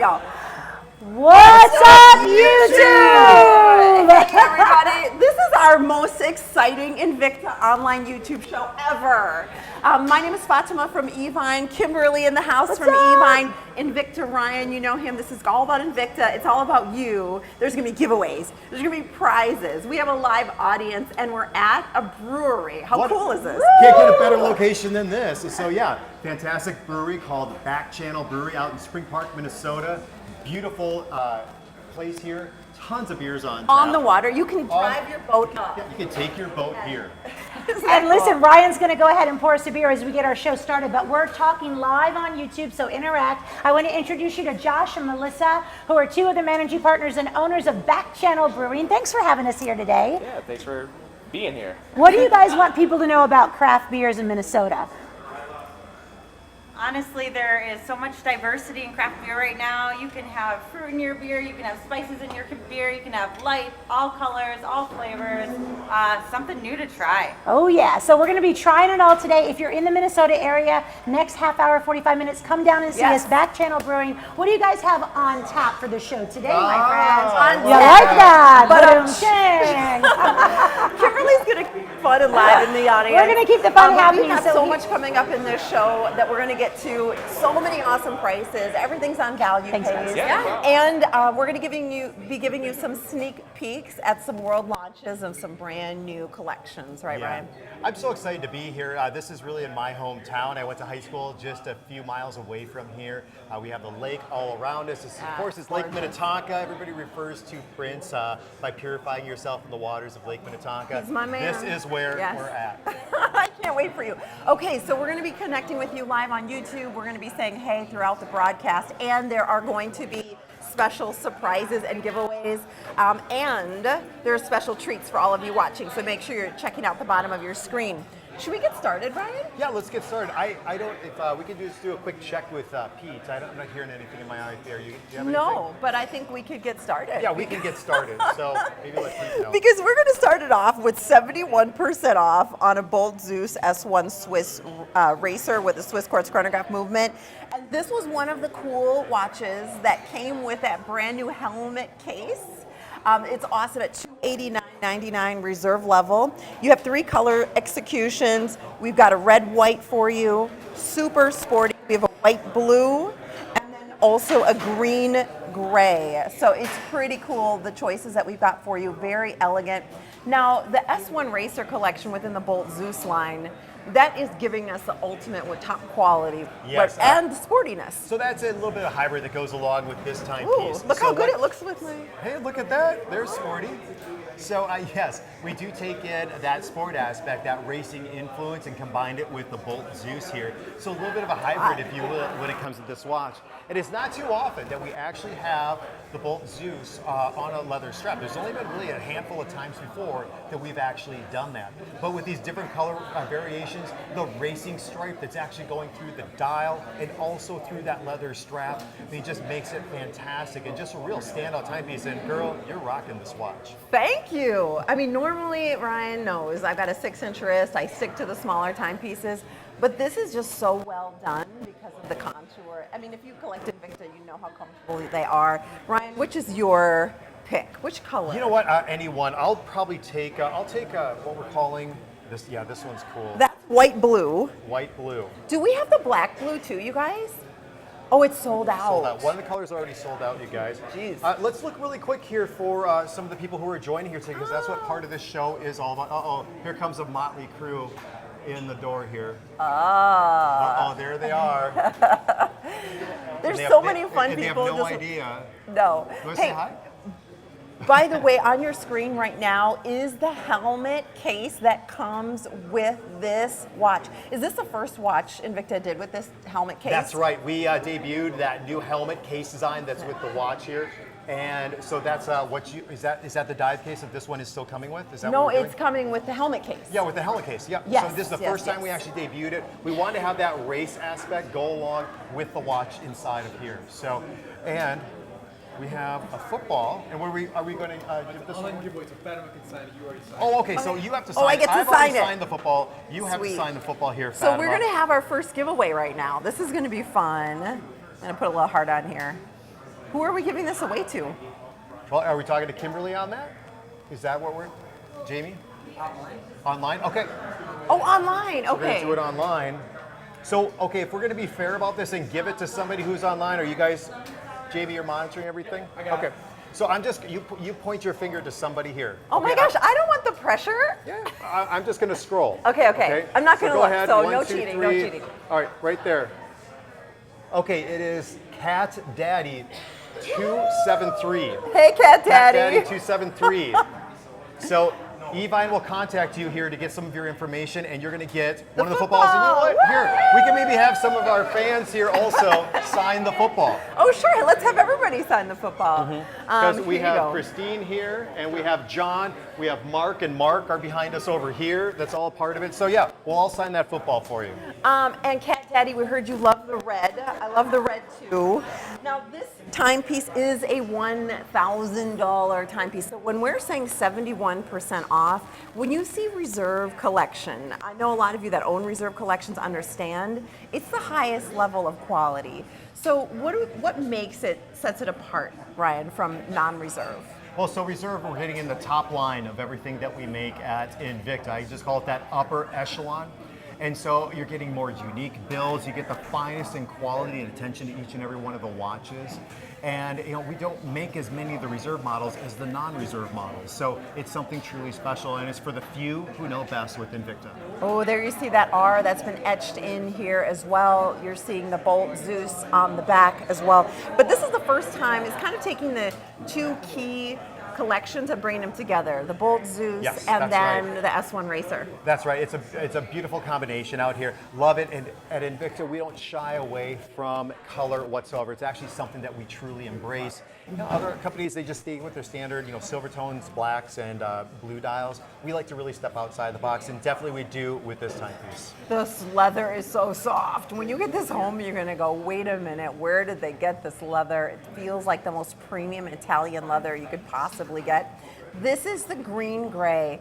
go. What's up, YouTube? Hey, everybody. This is our most exciting Invicta online YouTube show ever. My name is Fatima from Evine, Kimberly in the house from Evine, Invicta Ryan, you know him. This is all about Invicta. It's all about you. There's going to be giveaways. There's going to be prizes. We have a live audience, and we're at a brewery. How cool is this? Can't get a better location than this. So yeah, fantastic brewery called Back Channel Brewery out in Spring Park, Minnesota. Beautiful place here. Tons of beers on On the water. You can drive your boat up. Yeah, you can take your boat here. And listen, Ryan's going to go ahead and pour us a beer as we get our show started, but we're talking live on YouTube, so interact. I want to introduce you to Josh and Melissa, who are two of the managing partners and owners of Back Channel Brewing. Thanks for having us here today. Yeah, thanks for being here. What do you guys want people to know about craft beers in Minnesota? Honestly, there is so much diversity in craft beer right now. You can have fruit in your beer, you can have spices in your beer, you can have light, all colors, all flavors, something new to try. Oh yeah, so we're going to be trying it all today. If you're in the Minnesota area, next half hour, 45 minutes, come down and see us, Back Channel Brewing. What do you guys have on tap for the show today, my friends? You like that? Kimberly's going to keep fun and live in the audience. We're going to keep the fun happening. We have so much coming up in this show that we're going to get to. So many awesome prices. Everything's on value pays. Yeah. And we're going to be giving you some sneak peeks at some world launches of some brand new collections, right, Ryan? I'm so excited to be here. This is really in my hometown. I went to high school just a few miles away from here. We have the lake all around us. Of course, it's Lake Minnetonka. Everybody refers to Prince by purifying yourself in the waters of Lake Minnetonka. He's my man. This is where we're at. I can't wait for you. Okay, so we're going to be connecting with you live on YouTube. We're going to be saying hey throughout the broadcast, and there are going to be special surprises and giveaways, and there are special treats for all of you watching, so make sure you're checking out the bottom of your screen. Should we get started, Ryan? Yeah, let's get started. I don't, if we could just do a quick check with Pete. I'm not hearing anything in my eye there. Do you have anything? No, but I think we could get started. Yeah, we can get started. So maybe let Pete know. Because we're going to start it off with 71% off on a Bolt Zeus S1 Swiss racer with a Swiss quartz chronograph movement. And this was one of the cool watches that came with that brand new helmet case. It's awesome at $289.99 reserve level. You have 3 color executions. We've got a red white for you, super sporty. We have a white blue, and then also a green gray. So it's pretty cool, the choices that we've got for you, very elegant. Now, the S1 Racer collection within the Bolt Zeus line, that is giving us the ultimate with top quality and sportiness. So that's a little bit of hybrid that goes along with this timepiece. Look how good it looks with my... Hey, look at that. There's sporty. So yes, we do take in that sport aspect, that racing influence, and combine it with the Bolt Zeus here. So a little bit of a hybrid, if you will, when it comes to this watch. And it's not too often that we actually have the Bolt Zeus on a leather strap. There's only been really a handful of times before that we've actually done that. But with these different color variations, the racing stripe that's actually going through the dial and also through that leather strap, I mean, it just makes it fantastic and just a real standout timepiece. And girl, you're rocking this watch. Thank you. I mean, normally Ryan knows I've got a 6-inch wrist. I stick to the smaller timepieces, but this is just so well done because of the contour. I mean, if you collect Invicta, you know how comfortable they are. Ryan, which is your pick? Which color? You know what? Any one. I'll probably take. I'll take what we're calling this. Yeah, this one's cool. That's white blue. White blue. Do we have the black blue too, you guys? Oh, it's sold out. Sold out. One of the colors already sold out, you guys. Jeez. Let's look really quick here for some of the people who are joining here today, because that's what part of this show is all about. Uh-oh, here comes a motley crew in the door here. Uh-oh, there they are. There's so many fun people. They have no idea. No. You want to say hi? By the way, on your screen right now is the helmet case that comes with this watch. Is this the first watch Invicta did with this helmet case? That's right. We debuted that new helmet case design that's with the watch here. And so that's is that the dive case that this one is still coming with? Is that no, what we're doing? It's coming with the helmet case. Yeah, with the helmet case. Yeah. Yes, so this is the first time we actually debuted it. We wanted to have that race aspect go along with the watch inside of here. So, and we have a football, and are we going to give this one? I'll give away, so Fatima can sign it. You already signed it. Oh, okay. So you have to sign. I get to I've sign already it. signed the football. You have to Sweet. sign the football here, So Fatima. we're going to have our first giveaway right now. This is going to be fun. I'm going to put a little heart on here. Who are we giving this away to? Well, are we talking to Kimberly on that? Is that what we're, Jamie? Online? Okay. Oh, online. We're gonna Okay. do it online. So, okay, if we're gonna be fair about this and give it to somebody who's online, are you guys, Jamie, you're monitoring everything? Okay. So I'm just, you point your finger to somebody here. Oh my Okay, gosh, I don't want the pressure. Yeah, I'm just gonna scroll. Okay. I'm not gonna go look, ahead. so 1, no 2, cheating, no 3. cheating. All right, right there. Okay, it is Cat Daddy 273. Hey, Cat Cat Daddy. Daddy 273. So Evine will contact you here to get some of your information, and you're going to get one of the footballs. And you know what? Here, we can maybe have some of our fans here also sign the football. Oh, sure. Let's have everybody sign the football. Because we here you have go. Christine here, and we have John, we have Mark, and Mark are behind us over here. That's all part of it. So yeah, we'll all sign that football for you. And Cat Daddy, we heard you love the red. I love the red too. Now this timepiece is a $1,000 timepiece. So when we're saying 71% off, when you see Reserve Collection, I know a lot of you that own Reserve Collections understand, it's the highest level of quality. So what makes it, sets it apart, Ryan, from non-reserve? Well, so Reserve, we're hitting in the top line of everything that we make at Invicta. I just call it that upper echelon. And so you're getting more unique builds. You get the finest in quality and attention to each and every one of the watches. And you know, we don't make as many of the Reserve models as the non-Reserve models. So it's something truly special, and it's for the few who know best with Invicta. Oh, there you see that R that's been etched in here as well. You're seeing the Bolt Zeus on the back as well. But this is the first time, it's kind of taking the two key collections and bringing them together, the Bolt Zeus Yes, and that's then right. the S1 Racer. That's right. It's a beautiful combination out here. Love it. And at Invicta, we don't shy away from color whatsoever. It's actually something that we truly embrace. You know, other companies, they just stay with their standard, you know, silver tones, blacks, and blue dials. We like to really step outside the box, and definitely we do with this timepiece. This leather is so soft. When you get this home, you're gonna go, wait a minute, where did they get this leather? It feels like the most premium Italian leather you could possibly get. This is the green gray.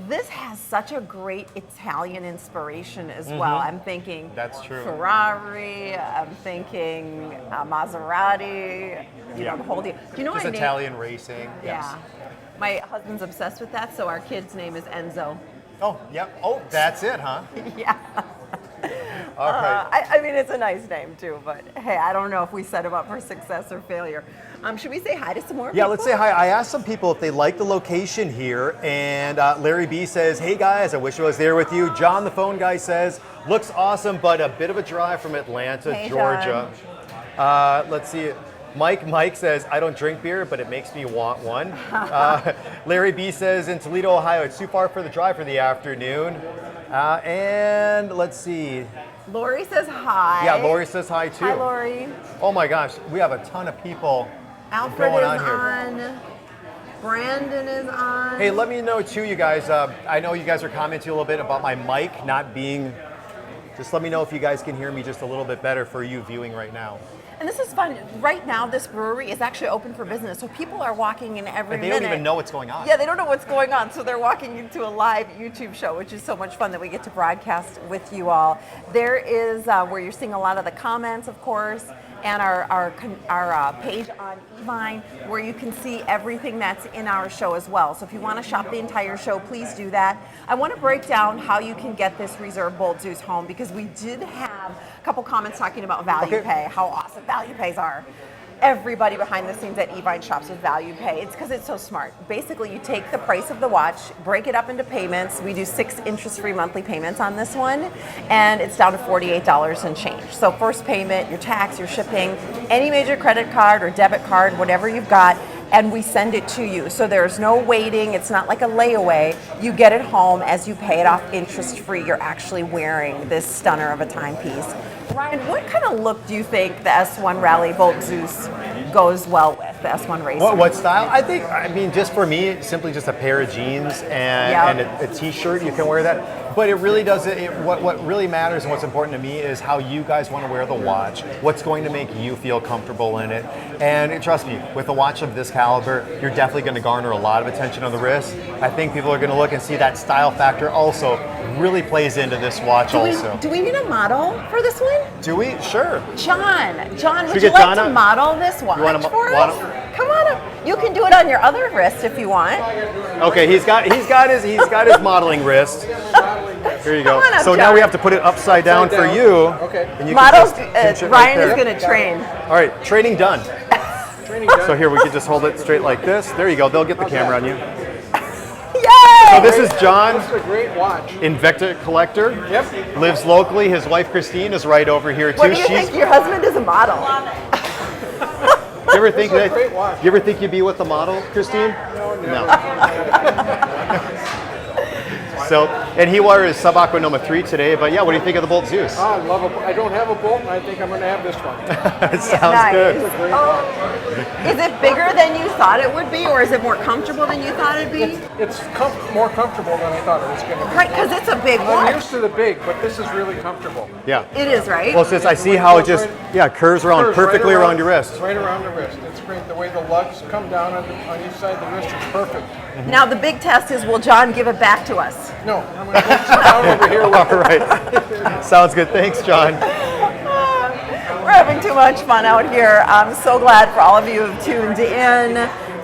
This has such a great Italian inspiration as well. I'm thinking That's true. Ferrari, I'm thinking Maserati, you know, the whole deal. Do you know Just what I Italian racing. Yeah. My husband's obsessed with that, so our kid's name is Enzo. Oh, yep. Oh, that's it, huh? Yeah. All right. I mean, it's a nice name too, but hey, I don't know if we set him up for success or failure. Should we say hi to some more Yeah, people? let's say hi. I asked some people if they like the location here, and Larry B says, hey guys, I wish I was there with you. John, the phone guy, says, looks awesome, but a bit of a drive from Atlanta, Hey, Georgia. Let's see. Mike says, I don't drink beer, but it makes me want one. Larry B says, in Toledo, Ohio, it's too far for the drive for the afternoon. And let's see. Lori says hi. Yeah, Lori says hi too. Hi, Lori. Oh my gosh, we have a ton of people Alfred going is on here. on. Brandon is on. Hey, let me know too, you guys. I know you guys are commenting a little bit about my mic not being. Just let me know if you guys can hear me just a little bit better for you viewing right now. And this is fun. Right now, this brewery is actually open for business, so people are walking in every And they minute. don't even know what's going on. Yeah, they don't know what's going on, so they're walking into a live YouTube show, which is so much fun that we get to broadcast with you all. There is where you're seeing a lot of the comments, of course, and our page on Evine, where you can see everything that's in our show as well. So if you want to shop the entire show, please do that. I want to break down how you can get this Reserve Bolt Zeus home, because we did have a couple comments talking about value pay, how awesome value pays are. Everybody behind the scenes at Evine shops with value pay. It's because it's so smart. Basically, you take the price of the watch, break it up into payments. We do 6 interest-free monthly payments on this one, and it's down to $48 and change. So first payment, your tax, your shipping, any major credit card or debit card, whatever you've got, and we send it to you. So there's no waiting. It's not like a layaway. You get it home as you pay it off interest-free. You're actually wearing this stunner of a timepiece. Ryan, what kind of look do you think the S1 Rally Bolt Zeus goes well with, the S1 Racer? What style? I mean, just for me, simply just a pair of jeans and a t-shirt, you can wear that. But it really does. What really matters and what's important to me is how you guys want to wear the watch. What's going to make you feel comfortable in it. And trust me, with a watch of this caliber, you're definitely going to garner a lot of attention on the wrist. I think people are going to look and see that style factor also really plays into this watch also. Do we need a model for this one? Do we? Sure. John, would we you get like John to up? model this watch for us? Come on up. You can do it on your other wrist if you want. Okay, he's got his modeling wrist. Here you go. Come on up, So now John. we have to put it upside down for you. Okay. And you can Models, just pinch it right Ryan there. is going to train. All right, training done. Training done. So here we can just hold it straight like this. There you go. They'll get the camera on you. Yay! So this is John, This is a great watch. Invicta collector. Yep. Lives locally. His wife Christine is right over here too. What do you think? Your husband is a model. You ever think This is a that? great watch. You ever think you'd be with the model, Christine? No. So, and he wore his Sub Aqua Noma 3 today. But yeah, what do you think of the Bolt Zeus? I love it. I don't have a Bolt, and I think I'm going to have this one. It sounds Nice. good. Oh. Is it bigger than you thought it would be, or is it more comfortable than you thought it'd be? It's more comfortable than I thought it was going to be. Right, because it's a big I'm watch. used to the big, but this is really comfortable. Yeah. It is, right? Well, since I see how it just curves around Curves perfectly right around your wrist. Right around the wrist. It's great. The way the lugs come down on each side of the wrist is perfect. Now the big test is, will John give it back to us? No, I'm going to go sit down over here with All right. Sounds good. Thanks, John. We're having too much fun out here. I'm so glad for all of you who've tuned in.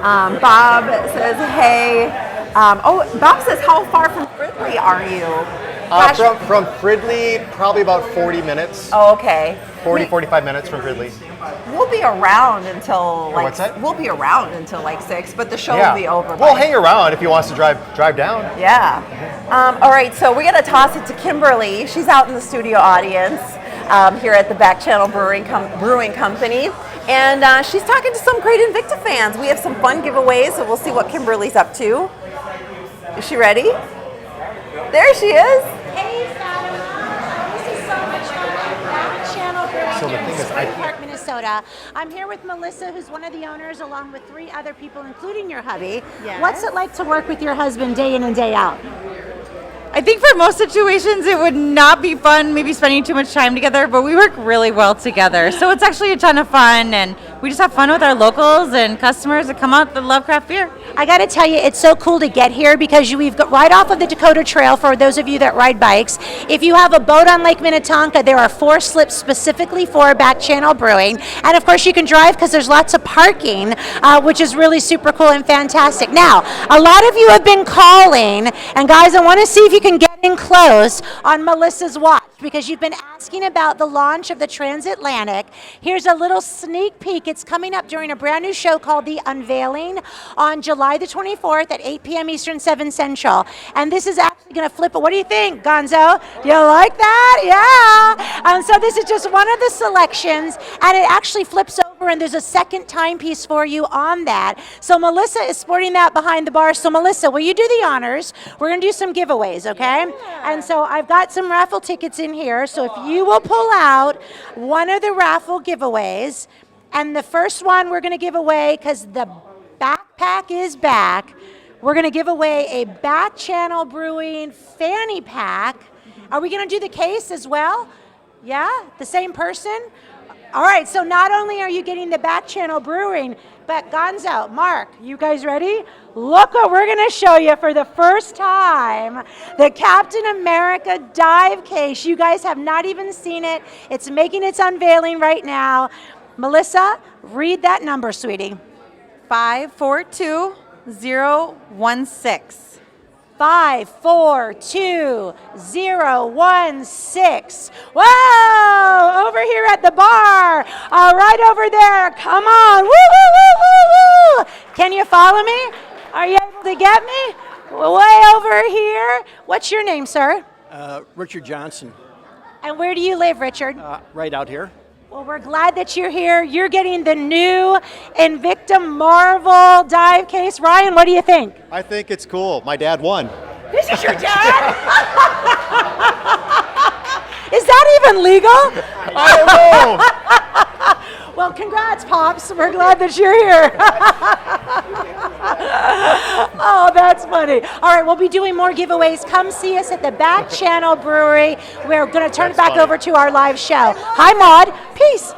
Bob says, hey. Bob says, how far from Fridley are you? Gosh. From Fridley, probably about 40 minutes. Oh, okay. 45 minutes from Fridley. We'll be around until like what's that? We'll be around until like 6, but the show Yeah. will be over. We'll by- hang around if he wants to drive down. Yeah. All right, so we're gonna toss it to Kimberly. She's out in the studio audience here at the Back Channel Brewing Company, and she's talking to some great Invicta fans. We have some fun giveaways, so we'll see what Kimberly's up to. Is she ready? There she is. Hey, Fatima. This is so much fun. Back Channel Brewing So the here in thing is, Spring Park, Minnesota. I'm here with Melissa, who's one of the owners, along with 3 other people, including your hubby. Yes. What's it like to work with your husband day in and day out? I think for most situations it would not be fun, maybe spending too much time together, but we work really well together. So it's actually a ton of fun, and we just have fun with our locals and customers that come out that love craft beer. I got to tell you, it's so cool to get here because we've got right off of the Dakota Trail for those of you that ride bikes. If you have a boat on Lake Minnetonka, there are 4 slips specifically for Back Channel Brewing. And of course, you can drive because there's lots of parking, which is really super cool and fantastic. Now, a lot of you have been calling, and guys, I want to see if you can get in close on Melissa's watch because you've been asking about the launch of the Transatlantic. Here's a little sneak peek. It's coming up during a brand new show called The Unveiling on July the 24th at 8 p.m. Eastern, 7 Central. And this is actually going to flip it. What do you think, Gonzo? Do you like that? Yeah. So this is just one of the selections, and it actually flips over, and there's a second timepiece for you on that. So Melissa is sporting that behind the bar. So Melissa, will you do the honors? We're going to do some giveaways, okay? And so I've got some raffle tickets in here. So if you will pull out one of the raffle giveaways, and the first one we're going to give away, because the backpack is back, we're going to give away a Back Channel Brewing fanny pack. Are we going to do the case as well? Yeah? The same person? All right, so not only are you getting the Back Channel Brewing, but Gonzo, Mark, you guys ready? Look what we're going to show you for the first time. The Captain America dive case. You guys have not even seen it. It's making its unveiling right now. Melissa, read that number, sweetie. 542016. 542016. Whoa! Over here at the bar. Right over there. Come on. Woo, woo, woo, woo, woo. Can you follow me? Are you able to get me? Way over here. What's your name, sir? Richard Johnson, And where do you live, Richard? right out here. Well, we're glad that you're here. You're getting the new Invicta Marvel dive case. Ryan, what do you think? I think it's cool. My dad won. This is your dad? Is that even legal? I don't know. Well, congrats, Pops. We're glad that you're here. Oh, That's funny. All right, we'll be doing more giveaways. Come see us at the Back Channel Brewery. We're going to turn it That's back funny. over to our live show. Hi, Maud. Peace.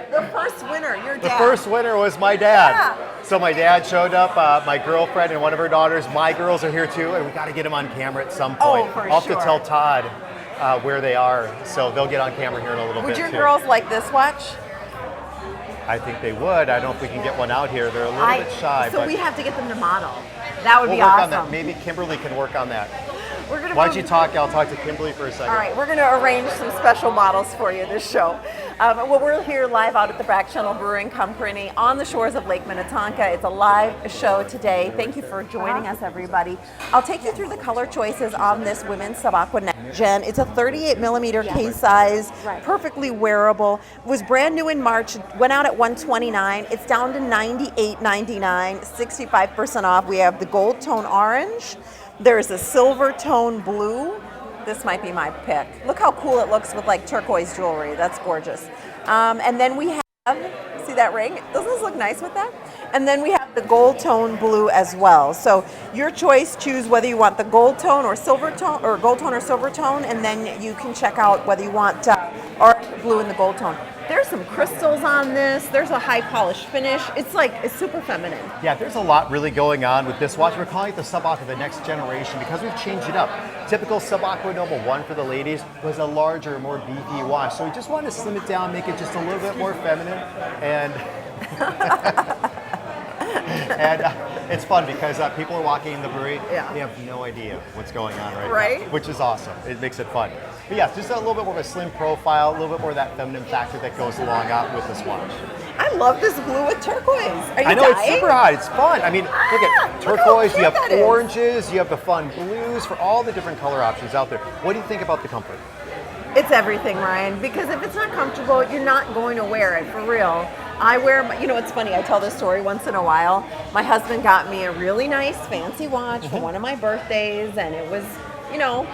The first winner, your dad. The first winner was my dad. Yeah. So my dad showed up, my girlfriend and one of her daughters. My girls are here too, and we got to get them on camera at some point. For I'll have sure. to tell Todd where they are, so they'll get on camera here in a little Would bit your too. girls like this watch? I think they would. I don't know if we can get one out here. They're a little bit shy, So but we have to get them to model. That would we'll be work awesome. on that. Maybe Kimberly can work on that. We're gonna Why don't move- you talk? I'll talk to Kimberly for a second. All right, we're going to arrange some special models for you this show. Well, we're here live out at the Back Channel Brewing Company on the shores of Lake Minnetonka. It's a live show today. Thank you for joining us, everybody. I'll take you through the color choices on this women's Sub Aqua Next Gen. It's a 38 millimeter case size, perfectly wearable. Was brand new in March, went out at $129. It's down to $98.99, 65% off. We have the gold tone orange. There's a silver tone blue. This might be my pick. Look how cool it looks with like turquoise jewelry. That's gorgeous. And then we have, see that ring? Doesn't this look nice with that? And then we have the gold tone blue as well. So your choice, choose whether you want the gold tone or silver tone, or gold tone or silver tone, and then you can check out whether you want orange, blue, and the gold tone. There's some crystals on this. There's a high polish finish. It's super feminine. Yeah, there's a lot really going on with this watch. We're calling it the Sub Aqua, the next generation, because we've changed it up. Typical Sub Aqua Nova 1 for the ladies was a larger, more beefy watch. So we just wanted to slim it down, make it just a little bit more feminine. And and it's fun because people are walking in the brewery. Yeah. They have no idea what's going on Right. now, which is awesome. It makes it fun. But yeah, just a little bit more of a slim profile, a little bit more of that feminine factor that goes along out with this watch. I love this blue with turquoise. Are you I know, dying? it's super hot. It's fun. I mean, look at look how turquoise, you cute have that is. oranges, you have the fun blues for all the different color options out there. What do you think about the comfort? It's everything, Ryan, because if it's not comfortable, you're not going to wear it, for real. I wear, it's funny, I tell this story once in a while. My husband got me a really nice fancy watch for one of my birthdays, and it was,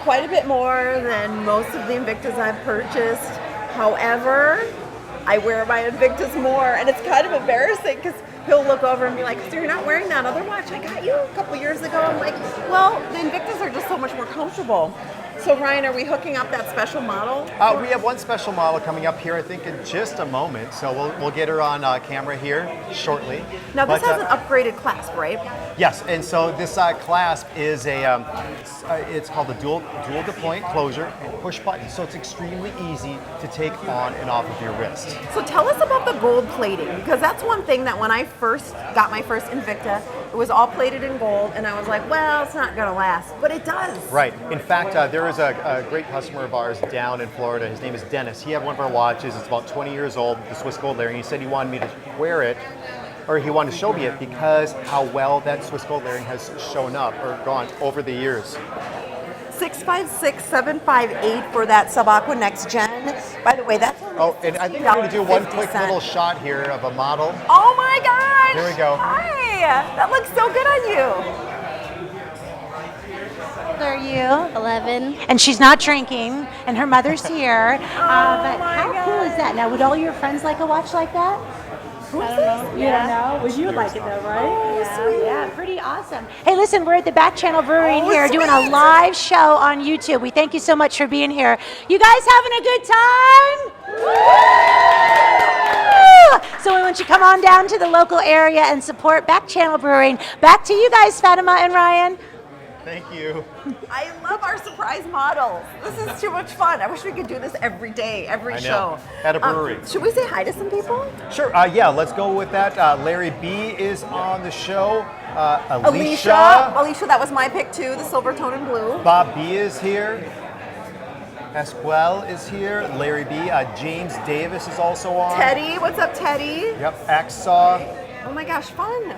quite a bit more than most of the Invictas I've purchased. However, I wear my Invictas more, and it's kind of embarrassing because he'll look over and be like, so you're not wearing that other watch I got you a couple years ago? I'm like, well, the Invictas are just so much more comfortable. So Ryan, are we hooking up that special model? We have one special model coming up here, I think, in just a moment. So we'll get her on camera here shortly. Now this But, has an upgraded clasp, right? Yes, and so this clasp is it's called the dual deployment closure and push button. So it's extremely easy to take on and off of your wrist. So tell us about the gold plating, because that's one thing that when I first got my first Invicta, it was all plated in gold, and I was like, well, it's not gonna last, but it does. Right. In fact, there is a great customer of ours down in Florida. His name is Dennis. He had one of our watches. It's about 20 years old, the Swiss Gold Layering. He said he wanted me to wear it, or he wanted to show me it because how well that Swiss Gold Layering has shown up or gone over the years. 656-758 for that Sub Aqua Next Gen. By the way, that's Oh, and I think we're going to do one quick little shot here of a model. Oh my gosh! Here we go. Hi! That looks so good on you. How old are you? 11. And she's not drinking, and her mother's here. But how cool is that? Now, would all your friends like a watch like that? I don't know. You don't know? Well, you would like it though, right? Oh, sweet. Yeah, pretty awesome. Hey, listen, we're at the Back Channel Brewery here doing a live show on YouTube. We thank you so much for being here. You guys having a good time? So we want you to come on down to the local area and support Back Channel Brewing. Back to you guys, Fatima and Ryan. Thank you. I love our surprise models. This is too much fun. I wish we could do this every day, every I show. know. At a brewery. Should we say hi to some people? Sure. Yeah, let's go with that. Larry B is on the show. Alicia, that was my pick too, the silver tone and blue. Bob B is here. Esquel is here. Larry B. James Davis is also on. Teddy, what's up, Teddy? Yep. Axaw. Oh my gosh, fun.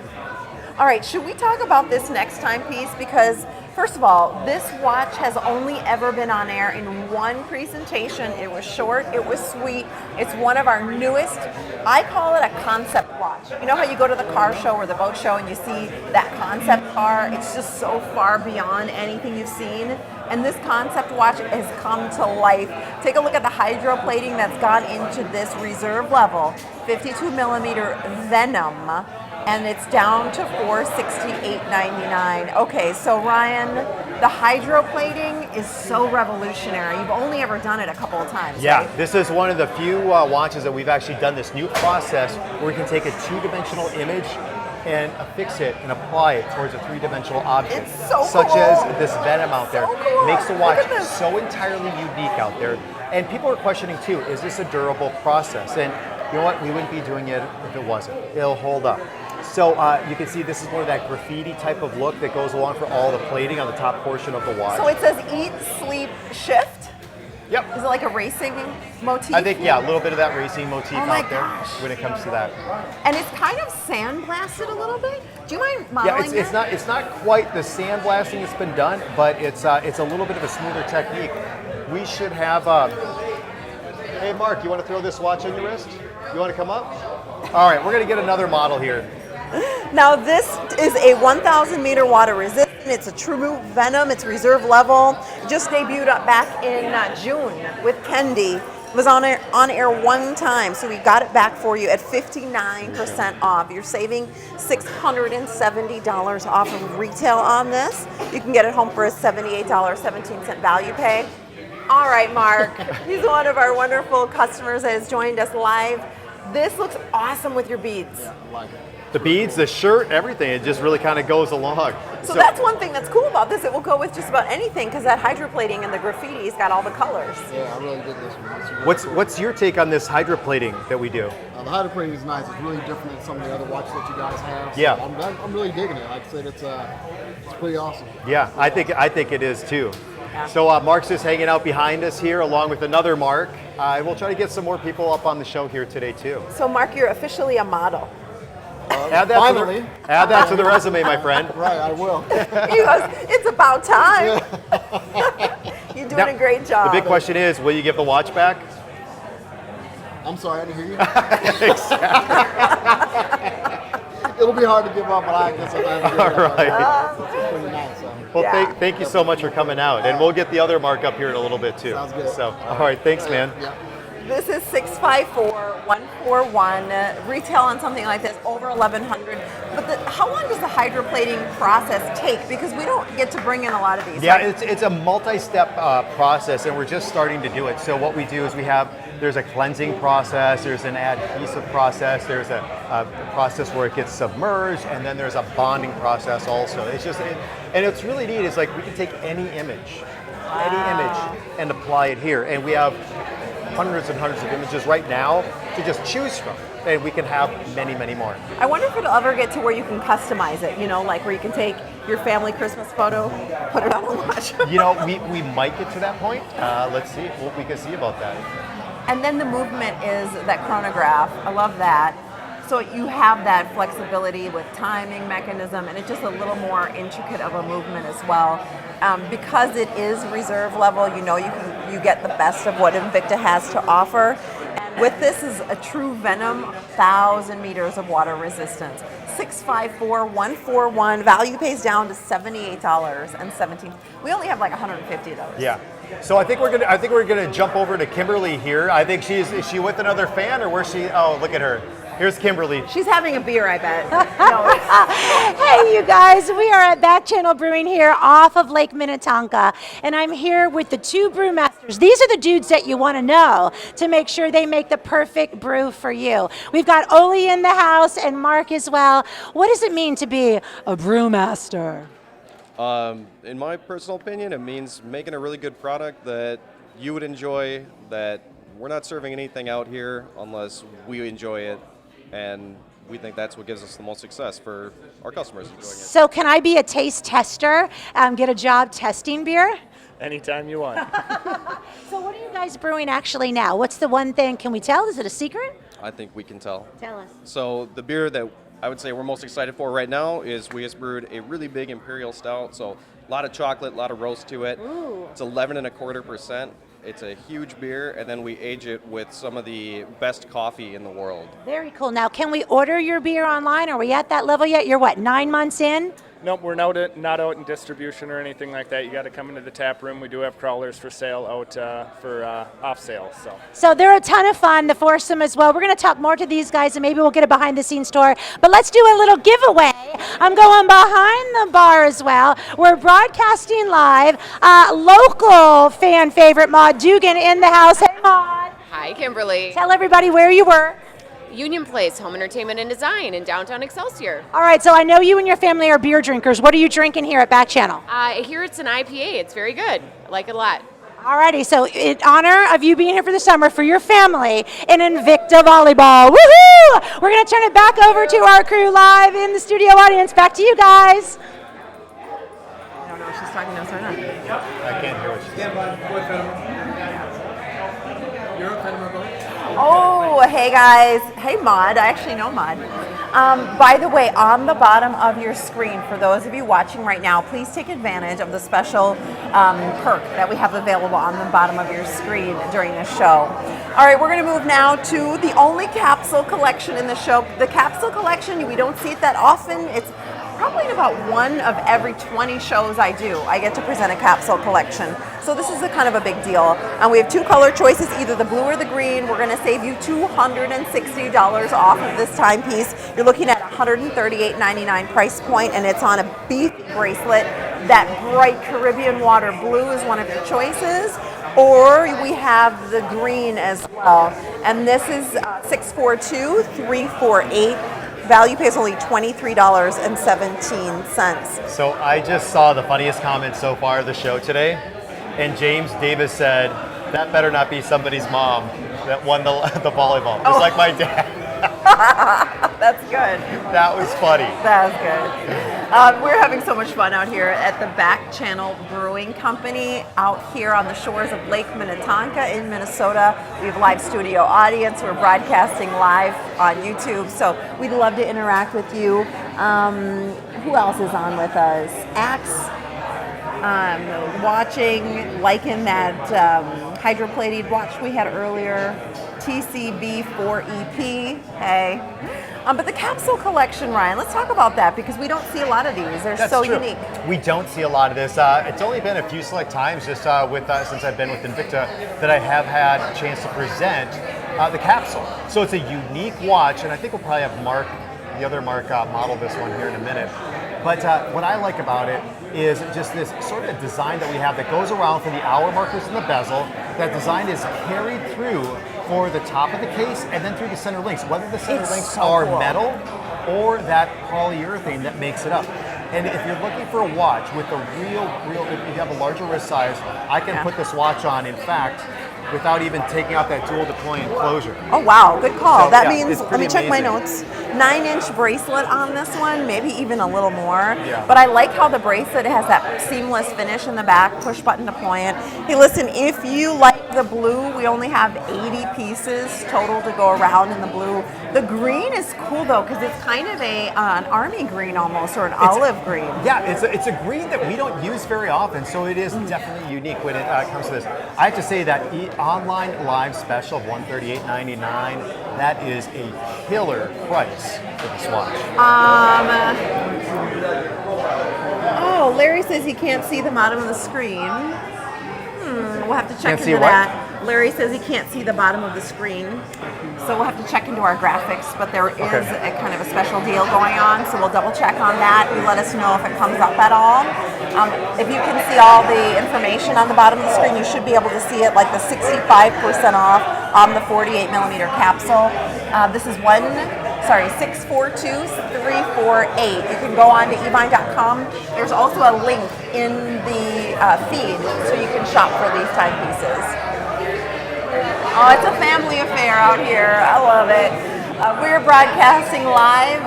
All right, should we talk about this next timepiece? Because first of all, this watch has only ever been on air in one presentation. It was short, it was sweet. It's one of our newest, I call it a concept watch. You know how you go to the car show or the boat show and you see that concept car? It's just so far beyond anything you've seen. And this concept watch has come to life. Take a look at the hydroplating that's gone into this reserve level, 52 millimeter Venom. and it's down to $468.99. Okay, so Ryan, the hydroplating is so revolutionary. You've only ever done it a couple of times, Yeah, right? this is one of the few watches that we've actually done this new process where we can take a two-dimensional image and affix it and apply it towards a three-dimensional object. It's so such cool. as this Venom out there. So cool. Makes the Look watch at this. so entirely unique out there. And people are questioning too, is this a durable process? And you know what, we wouldn't be doing it if it wasn't. It'll hold up. So you can see this is more of that graffiti type of look that goes along for all the plating on the top portion of the watch. So it says eat, sleep, shift. Yep. Is it like a racing motif? I think, yeah, a little bit of that racing motif Oh my out there gosh. when it comes to that. And it's kind of sandblasted a little bit. Do you mind Yeah, modeling it's not quite the sandblasting that's been done, but it's a little bit of a smoother technique. We should have. Hey, Mark, you want to throw this watch on your wrist? You want to come up? All right, we're gonna get another model here. Now this is a 1,000 meter water resistant. It's a true Venom. It's reserve level. Just debuted up back in June with Kendi. It was on air one time, so we got it back for you at 59% off. You're saving $670 off of retail on this. You can get it home for a $78.17 value pay. All right, Mark. He's one of our wonderful customers that has joined us live. This looks awesome with your beads. I like it. The beads, the shirt, everything, it just really kind of goes along. So that's one thing that's cool about this. It will go with just about anything because that hydroplating and the graffiti's got all the colors. Yeah, I really did this one. It's really cool. What's your take on this hydroplating that we do? The hydroplating is nice. It's really different than some of the other watches that you guys have. So Yeah. I'm really digging it. Like I said, it's pretty awesome. Yeah, I think it is too. So Mark's just hanging out behind us here along with another Mark. And we'll try to get some more people up on the show here today too. So Mark, you're officially a model. Add that Finally. add that to the resume, my friend. Right, I will. He goes, it's about time. You're doing Now, a great job. The big question is, will you give the watch back? I'm sorry, I didn't hear you. It'll be hard to give up, but I guess I'll have to give it up. All right. It's pretty nice. So. Well, Yeah. thank you so much for coming out, and we'll get the other Mark up here in a little bit too. Sounds good. So, all right, thanks, man. Yeah. This is 654-141. Retail on something like this over 1,100. But how long does the hydroplating process take? Because we don't get to bring in a lot of these. Yeah, right? it's a multi-step process, and we're just starting to do it. So what we do is there's a cleansing process, there's an adhesive process, there's a process where it gets submerged, and then there's a bonding process also. It's just, and it's really neat. Is like we can take any image, and apply it here, and we have hundreds and hundreds of images right now to just choose from, and we can have many, many more. I wonder if it'll ever get to where you can customize it, like where you can take your family Christmas photo, put it on a watch. We might get to that point. Let's see what we can see about that. And then the movement is that chronograph. I love that. So you have that flexibility with timing mechanism, and it's just a little more intricate of a movement as well. Because it is reserve level, you get the best of what Invicta has to offer. And with this is a true Venom 1,000 meters of water resistance. 654-141. Value pays down to $78.17. We only have like 150 of those. Yeah. So I think we're gonna jump over to Kimberly here. I think is she with another fan, or where's she? Oh, look at her. Here's Kimberly. She's having a beer, I bet. Hey, you guys, we are at Back Channel Brewing here off of Lake Minnetonka, and I'm here with the two brewmasters. These are the dudes that you want to know to make sure they make the perfect brew for you. We've got Oli in the house and Mark as well. What does it mean to be a brewmaster? In my personal opinion, it means making a really good product that you would enjoy, that we're not serving anything out here unless we enjoy it, and we think that's what gives us the most success for our customers enjoying it. So can I be a taste tester, get a job testing beer? Anytime you want. So what are you guys brewing actually now? What's the one thing, can we tell? Is it a secret? I think we can tell. Tell us. So the beer that I would say we're most excited for right now is we just brewed a really big imperial stout. So a lot of chocolate, a lot of roast to it. Ooh. It's 11.25%. It's a huge beer, and then we age it with some of the best coffee in the world. Very cool. Now, can we order your beer online? Are we at that level yet? You're what, 9 months in? Nope, we're not out in distribution or anything like that. You got to come into the tap room. We do have crawlers for sale out for off sale. So they're a ton of fun, the foursome as well. We're going to talk more to these guys, and maybe we'll get a behind-the-scenes tour. But let's do a little giveaway. I'm going behind the bar as well. We're broadcasting live. Local fan favorite, Maude Dugan, in the house. Hey, Maude. Hi, Kimberly. Tell everybody where you were. Union Place, Home Entertainment and Design in downtown Excelsior. All right, so I know you and your family are beer drinkers. What are you drinking here at Back Channel? Here it's an IPA. It's very good. I like it a lot. All righty, so in honor of you being here for the summer for your family in Invicta Volleyball. Woohoo! We're going to turn it back over to our crew live in the studio audience. Back to you guys. I don't know if she's talking to us or not. I can't hear what she's saying. Oh, hey guys. Hey Maude. I actually know Maude. By the way, on the bottom of your screen, for those of you watching right now, please take advantage of the special perk that we have available on the bottom of your screen during this show. All right, we're going to move now to the only capsule collection in the show. The capsule collection, we don't see it that often. It's probably in about one of every 20 shows I do, I get to present a capsule collection. So this is a kind of a big deal. And we have two color choices, either the blue or the green. We're gonna save you $260 off of this timepiece. You're looking at $138.99 price point, and it's on a beef bracelet. That bright Caribbean water blue is one of your choices. Or we have the green as well. And this is 642-348. Value pays only $23.17. So I just saw the funniest comment so far of the show today, and James Davis said, "That better not be somebody's mom that won the volleyball." Just like my dad. That's good. That was funny. That was good. We're having so much fun out here at the Back Channel Brewing Company out here on the shores of Lake Minnetonka in Minnesota. We have a live studio audience. We're broadcasting live on YouTube, so we'd love to interact with you. Who else is on with us? Axe, watching, liking that hydroplated watch we had earlier. TCB4EP, hey. But the capsule collection, Ryan, let's talk about that because we don't see a lot of these. They're That's so true. unique. We don't see a lot of this. It's only been a few select times just since I've been with Invicta that I have had a chance to present the capsule. So it's a unique watch, and I think we'll probably have the other Mark model this one here in a minute. But what I like about it is just this sort of design that we have that goes around for the hour markers in the bezel. That design is carried through for the top of the case and then through the center links, whether the center links are metal or that polyurethane that makes it up. And if you're looking for a watch with a real, if you have a larger wrist size, I can put this watch on, in fact, without even taking out that dual deploy enclosure. Oh wow, good call. So, That yeah, means, it's let me pretty check my amazing. notes. 9-inch bracelet on this one, maybe even a little more. Yeah. But I like how the bracelet has that seamless finish in the back, push button deployant. Hey listen, if you like the blue, we only have 80 pieces total to go around in the blue. The green is cool though, because it's kind of an army green almost, or an olive green. Yeah, it's a green that we don't use very often, so it is definitely unique when it comes to this. I have to say that online live special of $138.99, that is a killer price for this watch. Oh, Larry says he can't see the bottom of the screen. We'll have to check Can't see into what? that. Larry says he can't see the bottom of the screen. So we'll have to check into our graphics, but there is a kind of a special deal going on, so we'll double check on that. You let us know if it comes up at all. If you can see all the information on the bottom of the screen, you should be able to see it, like the 65% off on the 48 millimeter capsule. This is 642-348. You can go on to evine.com. There's also a link in the feed so you can shop for these timepieces. Oh, it's a family affair out here. I love it. We're broadcasting live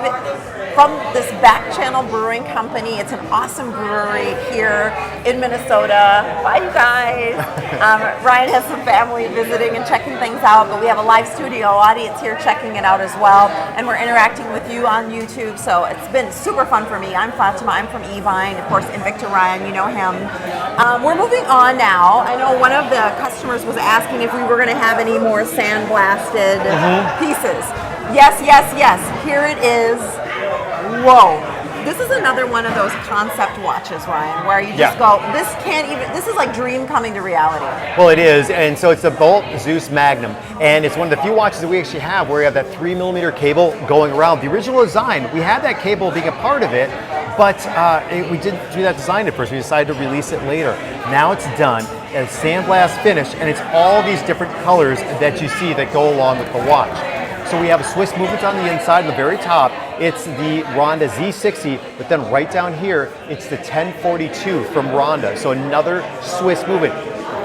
from this Back Channel Brewing Company. It's an awesome brewery here in Minnesota. Bye, you guys. Ryan has some family visiting and checking things out, but we have a live studio audience here checking it out as well, and we're interacting with you on YouTube, so it's been super fun for me. I'm Fatima. I'm from Evine. Of course, Invicta Ryan, you know him. We're moving on now. I know one of the customers was asking if we were going to have any more sandblasted pieces. Yes, yes, yes. Here it is. Whoa. This is another one of those concept watches, Ryan, where you just Yeah. go, this is like dream coming to reality. Well, it is, and so it's the Bolt Zeus Magnum, and it's one of the few watches that we actually have where you have that 3mm cable going around. The original design, we had that cable being a part of it, but we didn't do that design at first. We decided to release it later. Now it's done, a sandblast finish, and it's all these different colors that you see that go along with the watch. So we have a Swiss movement on the inside, on the very top. It's the Ronda Z60, but then right down here, it's the 1042 from Ronda. So another Swiss movement.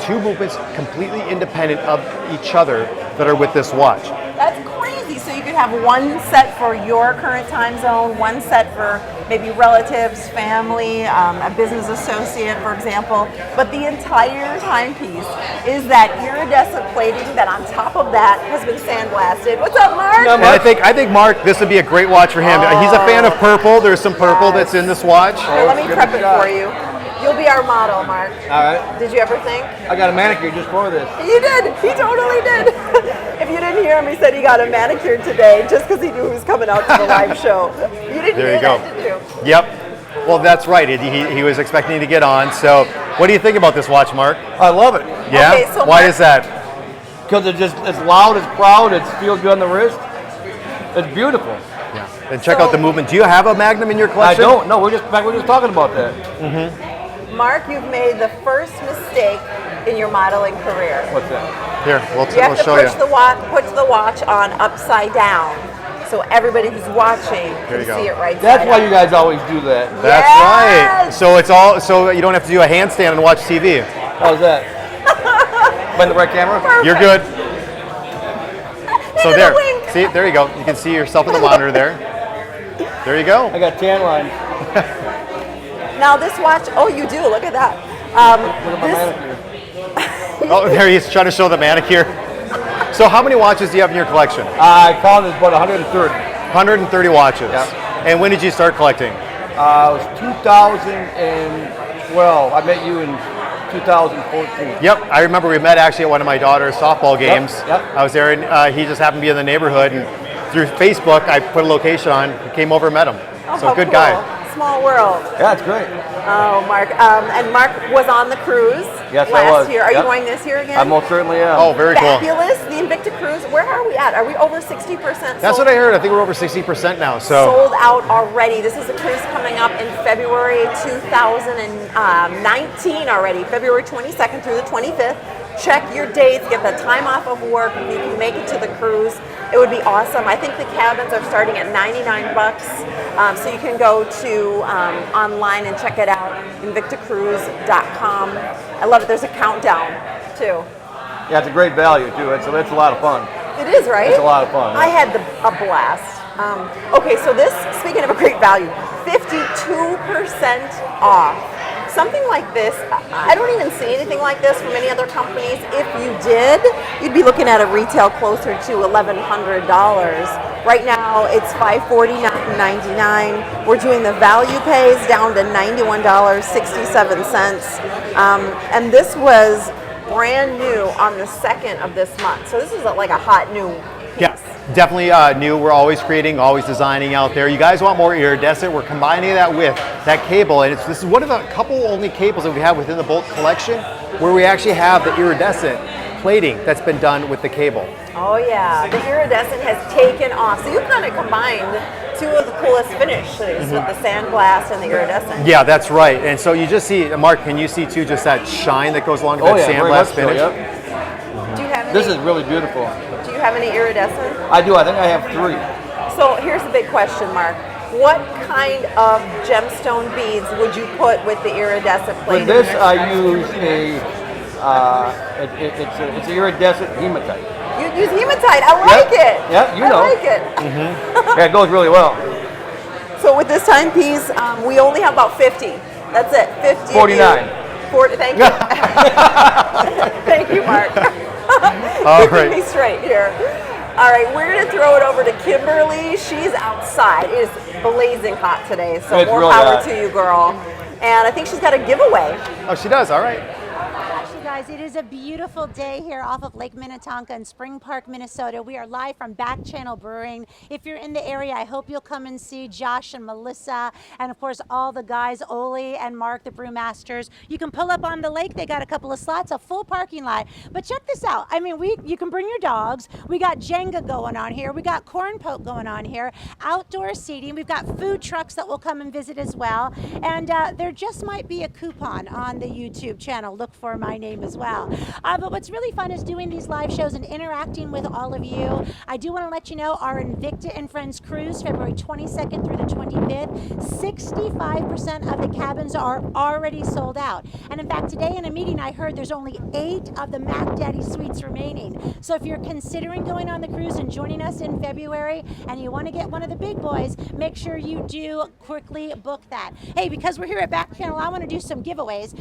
Two movements completely independent of each other that are with this watch. That's crazy. So you could have one set for your current time zone, one set for maybe relatives, family, a business associate, for example. But the entire timepiece is that iridescent plating that on top of that has been sandblasted. What's up, Mark? And I think Mark, this would be a great watch for him. He's a fan of purple. There's some purple that's in this watch. Here, let me prep it for you. You'll be our model, Mark. All right. Did you ever think? I got a manicure just for this. You did. He totally did. If you didn't hear him, he said he got a manicure today just because he knew he was coming out to the live show. You didn't There hear you go. that, did you? Yep. Well, that's right. He was expecting to get on. So, what do you think about this watch, Mark? I love it. Yeah. Okay, so Why Mark- is that? Because it's loud, it's proud, it feels good on the wrist. It's beautiful. Yeah. And check out the movement. Do you have a Magnum in your I collection? don't. No, we're just talking about that. Mark, you've made the first mistake in your modeling career. What's that? Here, we'll You have to show you. put the watch on upside down, so everybody who's watching There can you go. see it right That's side why up. you guys always do that. That's right. Yes! So it's all so you don't have to do a handstand and watch TV. How's that? By the right camera? You're good. So Into the there. wink. See, there you go. You can see yourself in the monitor there. There you go. I got tan lines. Now this watch, oh, you do. Look at that. Look at my manicure. Oh, there he is trying to show the manicure. So how many watches do you have in your collection? I counted about 130. 130 watches. Yeah. And when did you start collecting? It was 2012. I met you in 2014. Yep, I remember we met actually at one of my daughter's softball games. Yep. I was there and he just happened to be in the neighborhood, and through Facebook I put a location on, came over and met him. Oh, So how good cool. guy. Small world. Yeah, it's great. Oh, Mark. And Mark was on the cruise Yes, I last was. year. Are you Yep. going this year again? I most certainly am. Oh, very cool. Fabulous. The Invicta cruise. Where are we at? Are we over 60% That's sold? what I heard. I think we're over 60% now. So Sold out already. This is a cruise coming up in February 2019 already. February 22nd through the 25th. Check your dates. Get the time off of work. If you can make it to the cruise, it would be awesome. I think the cabins are starting at $99. So you can go to online and check it out, invictacruise.com. I love it. There's a countdown too. Yeah, it's a great value too. It's a lot of fun. It is, right? It's a lot of fun. I had a blast. Okay, so this, speaking of a great value, 52% off. Something like this, I don't even see anything like this from any other companies. If you did, you'd be looking at a retail closer to $1,100. Right now, it's $549.99. We're doing the value pays down to $91.67. And this was brand new on the 2nd of this month. So this is like a hot new piece. yeah, definitely new. We're always creating, always designing out there. You guys want more iridescent? We're combining that with that cable, and this is one of the couple only cables that we have within the Bolt collection where we actually have the iridescent plating that's been done with the cable. Oh yeah, the iridescent has taken off. So you've kind of combined two of the coolest finishes with the sandblast and the iridescent. Yeah, that's right. And so you just see, Mark, can you see too just that shine that goes along with Oh that yeah, very much sandblast so, finish? yep. Do you have any? This is really beautiful. Do you have any iridescent? I do. I think I have 3. So here's the big question, Mark. What kind of gemstone beads would you put with the iridescent For plating? this, I use it's an iridescent hematite. You use hematite. I like it. Yeah, you know. I like it. Yeah, it goes really well. So with this timepiece, we only have about 50. That's it. 50. 49. 40. Thank you. Thank you, Mark. All Keeping right. me straight here. All right, we're going to throw it over to Kimberly. She's outside. It is blazing hot today, so It's more really power hot. to you, girl. And I think she's got a giveaway. Oh, she does. All right. Actually, guys, guys, it is a beautiful day here off of Lake Minnetonka in Spring Park, Minnesota. We are live from Back Channel Brewing. If you're in the area, I hope you'll come and see Josh and Melissa, and of course all the guys, Oli and Mark, the brewmasters. You can pull up on the lake. They got a couple of slots, a full parking lot. But check this out. I mean, you can bring your dogs. We got Jenga going on here. We got corn poke going on here. Outdoor seating. We've got food trucks that will come and visit as well. And there just might be a coupon on the YouTube channel. Look for my name as well. But what's really fun is doing these live shows and interacting with all of you. I do want to let you know our Invicta and Friends cruise, February 22nd through the 25th, 65% of the cabins are already sold out. And in fact, today in a meeting I heard there's only 8 of the Mac Daddy suites remaining. So if you're considering going on the cruise and joining us in February and you want to get one of the big boys, make sure you do quickly book that. Hey, because we're here at Back Channel, I want to do some giveaways.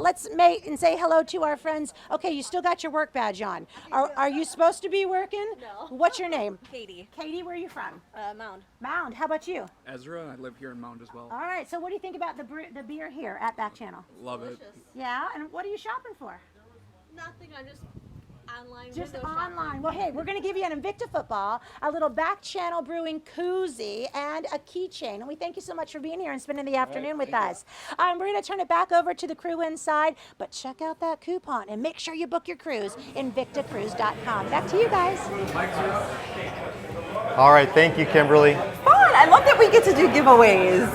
Let's make and say hello to our friends. Okay, you still got your work badge on. Are you supposed to be working? No. What's your name? Katie. Katie, where are you from? Mound. Mound. How about you? Ezra, I live here in Mound as well. All right, so what do you think about the beer here at Back Channel? Love it. Yeah, and what are you shopping for? Nothing, I'm just online. Just window online. shopping. Well, hey, we're going to give you an Invicta football, a little Back Channel Brewing koozie, and a keychain. And we thank you so much for being here and spending the afternoon with us. We're going to turn it back over to the crew inside, but check out that coupon and make sure you book your cruise, invictacruise.com. Back to you guys. All right, thank you, Kimberly. Fun. I love that we get to do giveaways.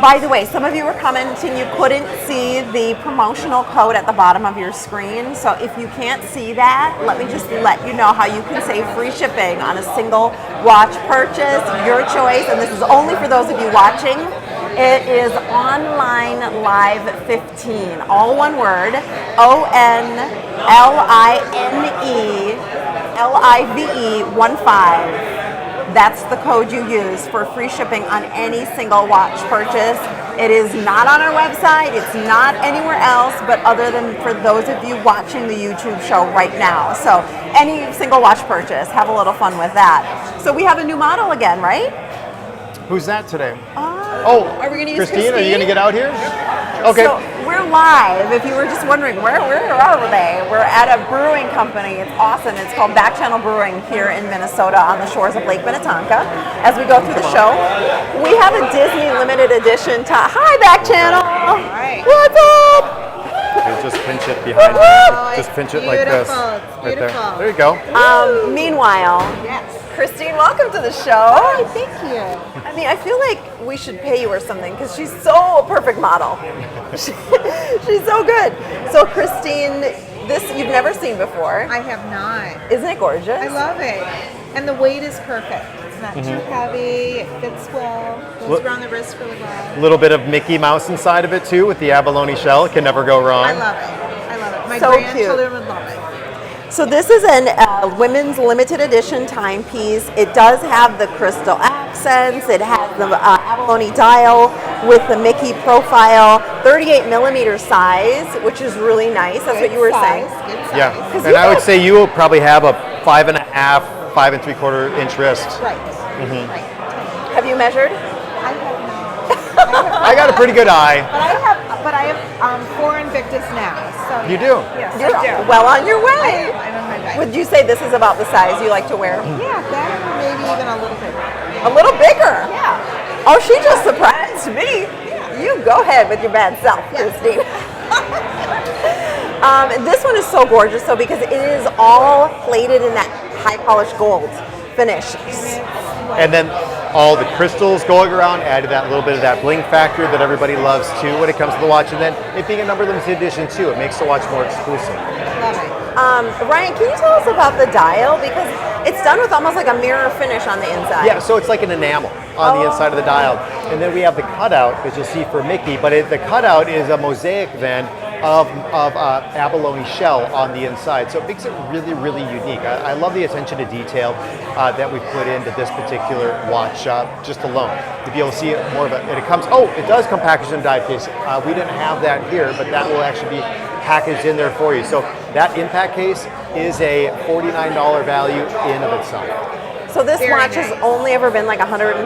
By the way, some of you were commenting you couldn't see the promotional code at the bottom of your screen. So if you can't see that, let me just let you know how you can save free shipping on a single watch purchase, your choice. And this is only for those of you watching. It is Online Live 15, all one word, ONLINELIVE15. That's the code you use for free shipping on any single watch purchase. It is not on our website, it's not anywhere else, but other than for those of you watching the YouTube show right now. So any single watch purchase, have a little fun with that. So we have a new model again, right? Who's that today? Are we going to use Christine? Are you going to get out here? Okay. So we're live. If you were just wondering, where are they? We're at a brewing company. It's awesome. It's called Back Channel Brewing here in Minnesota on the shores of Lake Minnetonka. As we go through the show, we have a Disney limited edition tie. Hi, Back Channel. Right. What's up? You just pinch it behind you. Just pinch it like this. Right there. There you go. Meanwhile, Yes. Christine, welcome to the show. Hi, thank you. I mean, I feel like we should pay you or something because she's so a perfect model. She's so good. So, Christine, this you've never seen before. I have not. Isn't it gorgeous? I love it. And the weight is perfect. It's not too heavy. It fits well. Goes around the wrist really well. A little bit of Mickey Mouse inside of it too with the abalone shell. Can never go wrong. I love it. I love it. My So grandchildren cute. would love it. So this is a women's limited edition timepiece. It does have the crystal accents. It has the abalone dial with the Mickey profile, 38 millimeter size, which is really nice. That's what you were saying. Good size. Yeah, and I would say you will probably have a 5.5, 5 3/4 inch wrist. Right. Right. Have you measured? I have not. I got a pretty good eye. But I have 4 Invictus now. So You do? Yes, You're I do. well on your way. I'm on my way. Would you say this is about the size you like to wear? Yeah, that or maybe even a little bit. A little bigger? Yeah. Oh, she just surprised me. You go ahead with your bad self, Christine. This one is so gorgeous, though, because it is all plated in that high polished gold finish. And then all the crystals going around added that little bit of that bling factor that everybody loves too when it comes to the watch. And then it being a number limited edition too, it makes the watch more exclusive. Love it. Ryan, can you tell us about the dial? Because it's done with almost like a mirror finish on the inside. Yeah, so it's like an enamel on the inside of the dial. And then we have the cutout that you'll see for Mickey, but the cutout is a mosaic then of abalone shell on the inside. So it makes it really, really unique. I love the attention to detail that we put into this particular watch just alone. To be able to see it more of a, and it does come packaged in a dive case. We didn't have that here, but that will actually be packaged in there for you. So that impact case is a $49 value in of itself. So this Very watch nice. has only ever been like $120.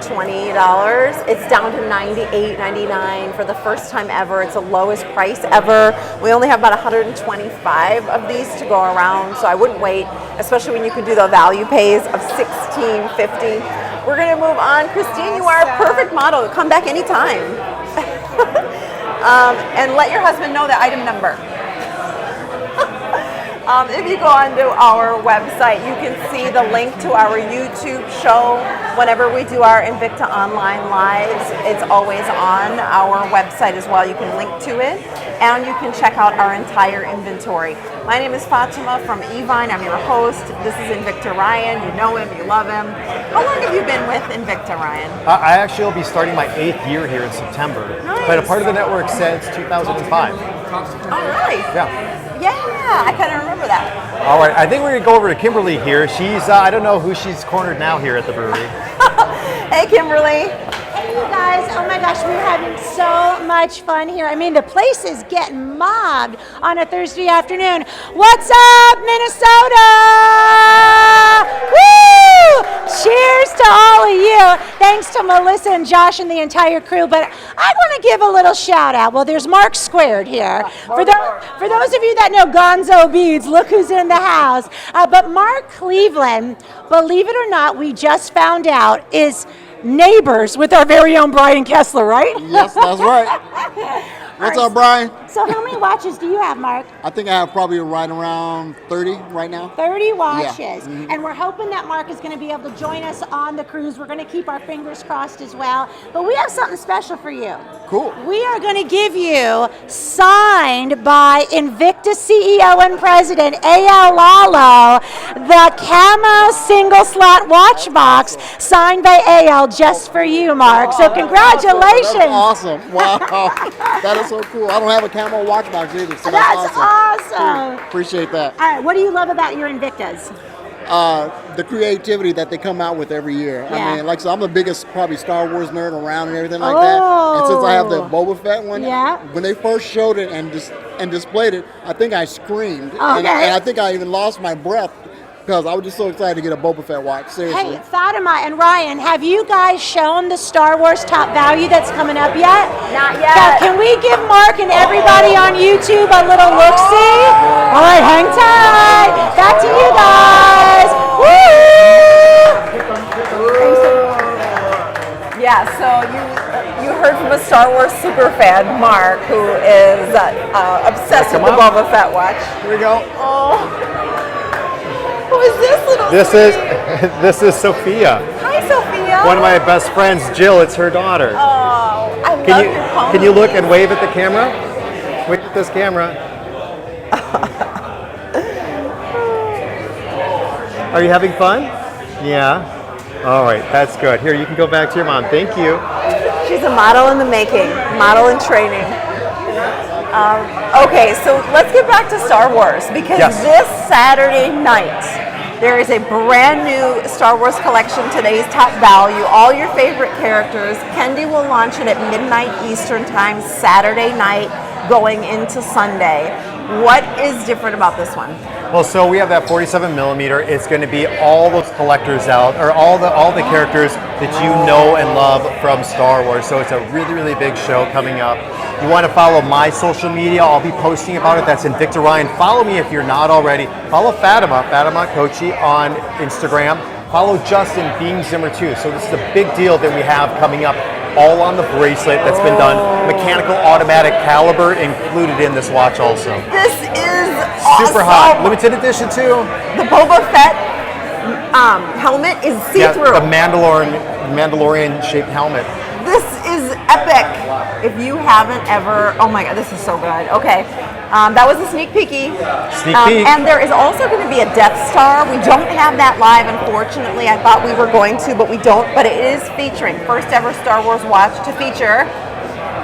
It's down to $98.99 for the first time ever. It's the lowest price ever. We only have about 125 of these to go around, so I wouldn't wait, especially when you can do the value pays of $16.50. We're gonna move on. Christine, you are a perfect model. Come back anytime. And let your husband know the item number. If you go onto our website, you can see the link to our YouTube show. Whenever we do our Invicta Online Lives, it's always on our website as well. You can link to it, and you can check out our entire inventory. My name is Fatima from Evine. I'm your host. This is Invicta Ryan. You know him, you love him. How long have you been with Invicta, Ryan? I actually will be starting my 8th year here in September. Nice. Been a part of the network since 2005. Oh, really? Yeah. Yeah, I kind of remember that. All right, I think we're gonna go over to Kimberly here. She's, I don't know who she's cornered now here at the brewery. Hey, Kimberly. Hey, you guys. Oh my gosh, we're having so much fun here. I mean, the place is getting mobbed on a Thursday afternoon. What's up, Minnesota? Woo! Cheers to all of you. Thanks to Melissa and Josh and the entire crew. But I want to give a little shout out. Well, there's Mark Squared here. For those of you that know Gonzo Beads, look who's in the house. But Mark Cleveland, believe it or not, we just found out is neighbors with our very own Brian Kessler, right? Yes, that's right. What's up, Brian? So how many watches do you have, Mark? I think I have probably right around 30 right now. 30 watches. Yeah. Mhm. And we're hoping that Mark is going to be able to join us on the cruise. We're going to keep our fingers crossed as well. But we have something special for you. Cool. We are going to give you, signed by Invicta CEO and President A.L. Lalo, the camo single slot watch box signed by A.L. just for you, Mark. So congratulations. That's awesome. Wow. That is so cool. I don't have a camo watch box either, so that's awesome. Cool. Appreciate that. All right, what do you love about your Invictas? The creativity that they come out with every year. Yeah. I mean, like, so I'm the biggest probably Star Wars nerd around and everything like that. And since I have the Boba Fett one, Yeah. when they first showed it and displayed it, I think I screamed. Okay. And I think I even lost my breath because I was just so excited to get a Boba Fett watch. Seriously. Hey, Fatima and Ryan, have you guys shown the Star Wars Top Value that's coming up yet? Not yet. Now, can we give Mark and everybody on YouTube a little look-see? All right, hang tight. Back to you guys. Woo! Yeah, so you heard from a Star Wars super fan, Mark, who is obsessed with the Boba Fett watch. Here we go. Oh, who is this little? This is Sophia. Hi, Sophia. One of my best friends, Jill. It's her daughter. Oh, I love Can you your pony. can you look and wave at the camera? Wave at this camera. Are you having fun? Yeah. All right, that's good. Here, you can go back to your mom. Thank you. She's a model in the making, model in training. Okay, so let's get back to Star Wars because this Saturday night there is a brand new Star Wars collection, today's top value, all your favorite characters. Kendi will launch it at midnight Eastern time, Saturday night, going into Sunday. What is different about this one? Well, so we have that 47 millimeter. It's going to be all those collectors out, or all the characters that you know and love from Star Wars. So it's a really, really big show coming up. You want to follow my social media? I'll be posting about it. That's Invicta Ryan. Follow me if you're not already. Follow Fatima Kochi on Instagram. Follow Justin Beam Zimmer too. So this is a big deal that we have coming up, all on the bracelet that's been done. Mechanical automatic caliber included in this watch also. This is super hot. Limited edition too. The Boba Fett helmet is see-through. Yeah, the Mandalorian shaped helmet. This is epic. If you haven't ever, oh my God, this is so good. Okay, that was a sneak peeky. Sneak peek. And there is also going to be a Death Star. We don't have that live, unfortunately. I thought we were going to, but we don't. But it is featuring first ever Star Wars watch to feature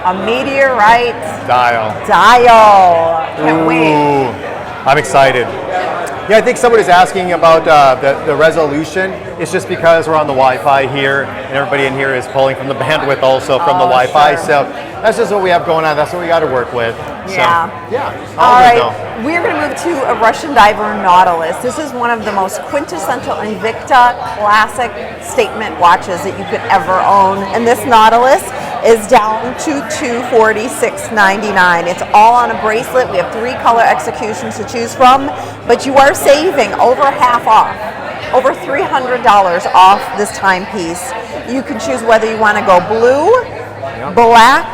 a meteorite dial. Can't wait. I'm excited. Yeah, I think somebody's asking about the resolution. It's just because we're on the Wi-Fi here, and everybody in here is pulling from the bandwidth also from the Wi-Fi. Sure. So that's just what we have going on. That's what we got to work with. Yeah. So, yeah. All good, right, though. we're going to move to a Russian diver Nautilus. This is one of the most quintessential Invicta classic statement watches that you could ever own. And this Nautilus is down to $246.99. It's all on a bracelet. We have 3 color executions to choose from, but you are saving over half off. Over $300 off this timepiece. You can choose whether you want to go blue, black,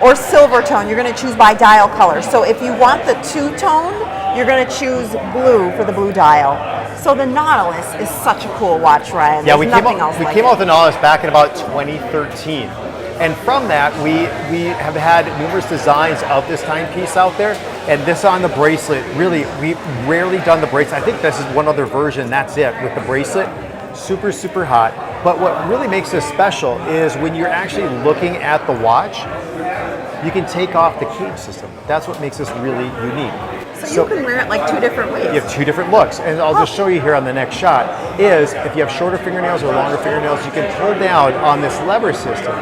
or silver tone. You're going to choose by dial color. So if you want the 2-tone, you're going to choose blue for the blue dial. So the Nautilus is such a cool watch, Ryan. Yeah, There's nothing else like came it. out with the Nautilus back in about 2013. And from that, we have had numerous designs of this timepiece out there. And this on the bracelet, really, we've rarely done the bracelet. I think this is one other version, that's it, with the bracelet. Super, super hot. But what really makes this special is when you're actually looking at the watch, you can take off the cage system. That's what makes this really unique. So you can wear it like 2 different ways. You have 2 different looks, and I'll just show you here on the next shot, is if you have shorter fingernails or longer fingernails, you can pull down on this lever system,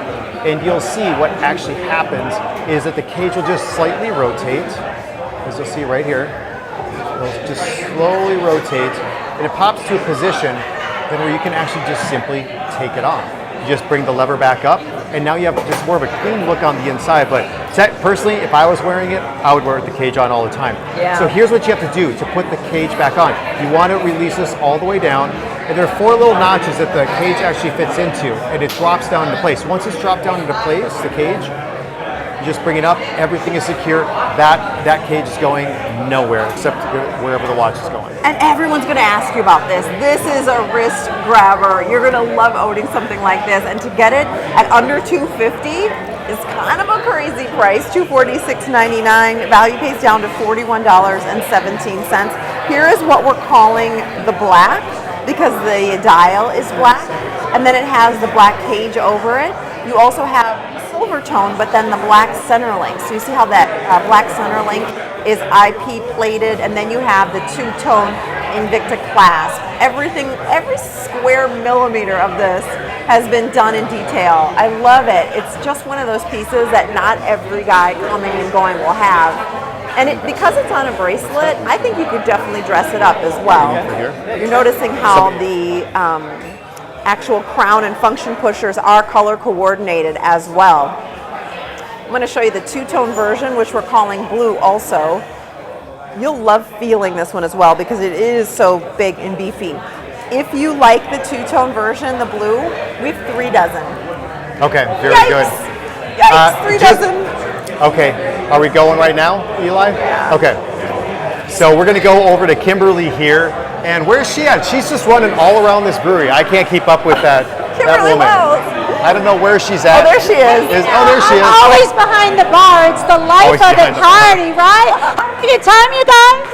and you'll see what actually happens is that the cage will just slightly rotate, as you'll see right here. It'll just slowly rotate, and it pops to a position then where you can actually just simply take it off. You just bring the lever back up, and now you have just more of a clean look on the inside. But personally, if I was wearing it, I would wear the cage on all the time. Yeah. So here's what you have to do to put the cage back on. You want to release this all the way down, and there are 4 little notches that the cage actually fits into, and it drops down into place. Once it's dropped down into place, the cage, you just bring it up, everything is secure. That cage is going nowhere except wherever the watch is going. And everyone's going to ask you about this. This is a wrist grabber. You're going to love owning something like this. And to get it at under $250 is kind of a crazy price. $246.99. Value pays down to $41.17. Here is what we're calling the black, because the dial is black, and then it has the black cage over it. You also have silver tone, but then the black center link. So you see how that black center link is IP plated, and then you have the 2-tone Invicta clasp. Everything, every square millimeter of this has been done in detail. I love it. It's just one of those pieces that not every guy coming and going will have. And because it's on a bracelet, I think you could definitely dress it up as well. You're noticing how the actual crown and function pushers are color coordinated as well. I'm going to show you the 2-tone version, which we're calling blue also. You'll love feeling this one as well because it is so big and beefy. If you like the 2-tone version, the blue, we have 3 dozen. Okay, very Yikes. good. Yikes, 3 dozen. Okay, are we going right now, Eli? Yeah. Okay. So we're going to go over to Kimberly here. And where's she at? She's just running all around this brewery. I can't keep up with that Kimberly woman. Wells. I don't know where she's at. Oh, there she is. Oh, there she is. Always behind the bar. It's the life Always of the behind the bar. party, right? Good time, you guys.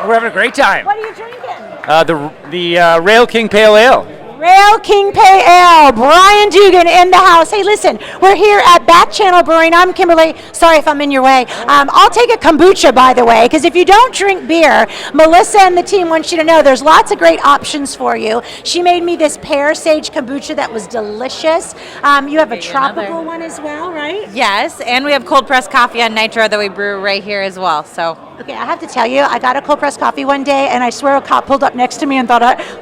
We're having a great time. What are you drinking? The Rail King Pale Ale. Rail King Pay Ale, Brian Dugan in the house. Hey, listen, we're here at Back Channel Brewing. I'm Kimberly. Sorry if I'm in your way. I'll take a kombucha, by the way, because if you don't drink beer, Melissa and the team want you to know there's lots of great options for you. She made me this pear sage kombucha that was delicious. You have a tropical one as well, right? Yes, and we have cold pressed coffee on nitro that we brew right here as well. So Okay, I have to tell you, I got a cold pressed coffee one day, and I swear a cop pulled up next to me and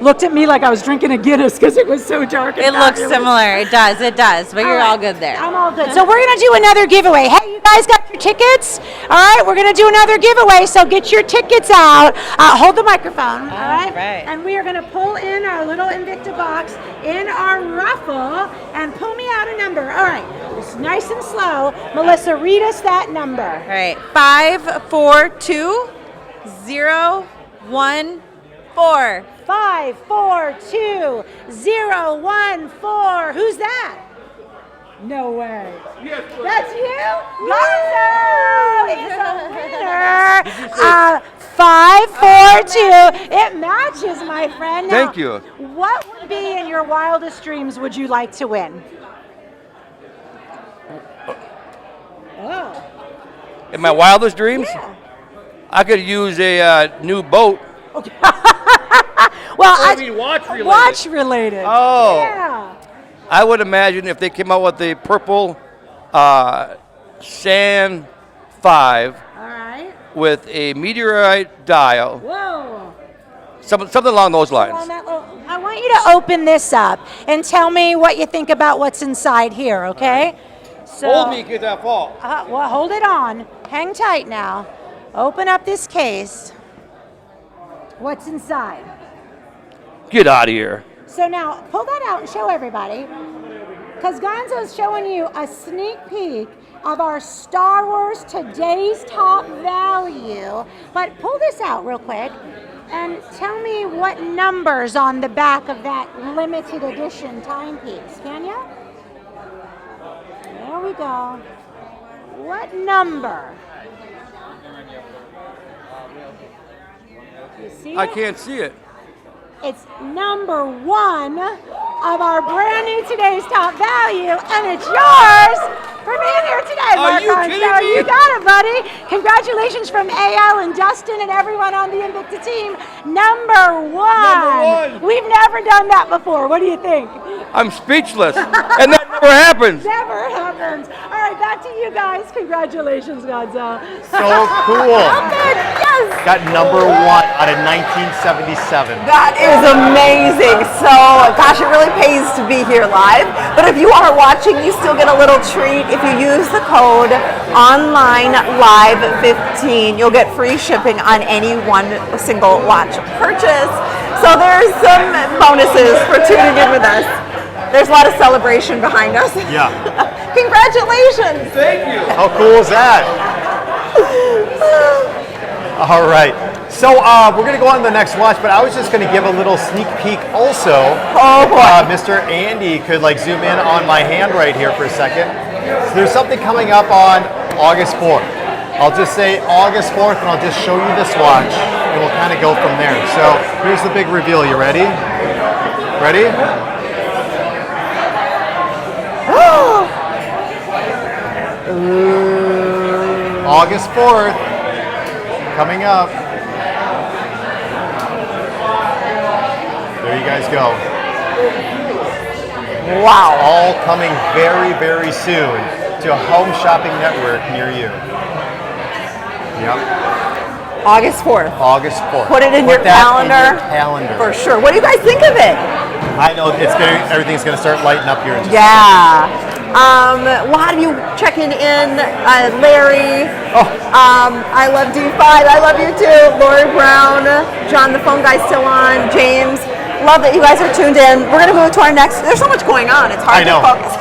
looked at me like I was drinking a Guinness because it was so dark. it looks similar. It does, but you're all good there. I'm all good. So we're gonna do another giveaway. Hey, you guys got your tickets? All right, we're gonna do another giveaway. So get your tickets out. Hold the microphone. All right. And we are gonna pull in our little Invicta box in our raffle and pull me out a number. All right, it's nice and slow. Melissa, read us that number. All right, 542014. 542014. Who's that? No way. Yes, That's you? Gonzo is a winner. 542. It matches, my friend. Now, Thank you. What would be in your wildest dreams would you like to win? Oh. In my wildest dreams, Yeah. I could use a new boat. Well, I mean watch related. watch related. Oh. Yeah. I would imagine if they came out with the purple Sand 5 All right. with a meteorite dial, Whoa. something along those lines. I want you to open this up and tell me what you think about what's inside here, okay? So, Hold me, get that fall. well, hold it on. Hang tight now. Open up this case. What's inside? Get out of here. So now, pull that out and show everybody. Because Gonzo's showing you a sneak peek of our Star Wars Today's Top Value. But pull this out real quick and tell me what number's on the back of that limited edition timepiece, can you? There we go. What number? You see I it? can't see it. It's number 1 of our brand new Today's Top Value, and it's yours for being here today, Are Mark you Armstrong. kidding me? You got it, buddy. Congratulations from AL and Justin and everyone on the Invicta team. Number one. We've never done that before. What do you think? I'm speechless. And that never happens. Never happens. All right, back to you guys. Congratulations, Gonzo. So cool. Yes. Got number 1 out of 1977. That is amazing. So, gosh, it really pays to be here live. But if you are watching, you still get a little treat. If you use the code ONLINELIVE15, you'll get free shipping on any one single watch purchase. So there's some bonuses for tuning in with us. There's a lot of celebration behind us. Yeah. Congratulations. Thank you. How cool is that? All right. So we're going to go on to the next watch, but I was just going to give a little sneak peek also. Oh, boy. Mr. Andy could like zoom in on my hand right here for a second. So there's something coming up on August 4th. I'll just say August 4th, and I'll just show you this watch, and we'll kind of go from there. So here's the big reveal. You ready? Ready? August 4th, coming up. There you guys go. Wow. All coming very, very soon to a home shopping network near you. Yep. August 4th. August 4th. Put it in your that calendar. in your calendar. For sure. What do you guys think of it? I know everything's going to start lighting up here in just Yeah. A lot of you checking in. Larry. I love D5. I love you too. Lori Brown. John, the phone guy's still on. James. Love that you guys are tuned in. We're going to move to our next. There's so much going on. It's hard to focus.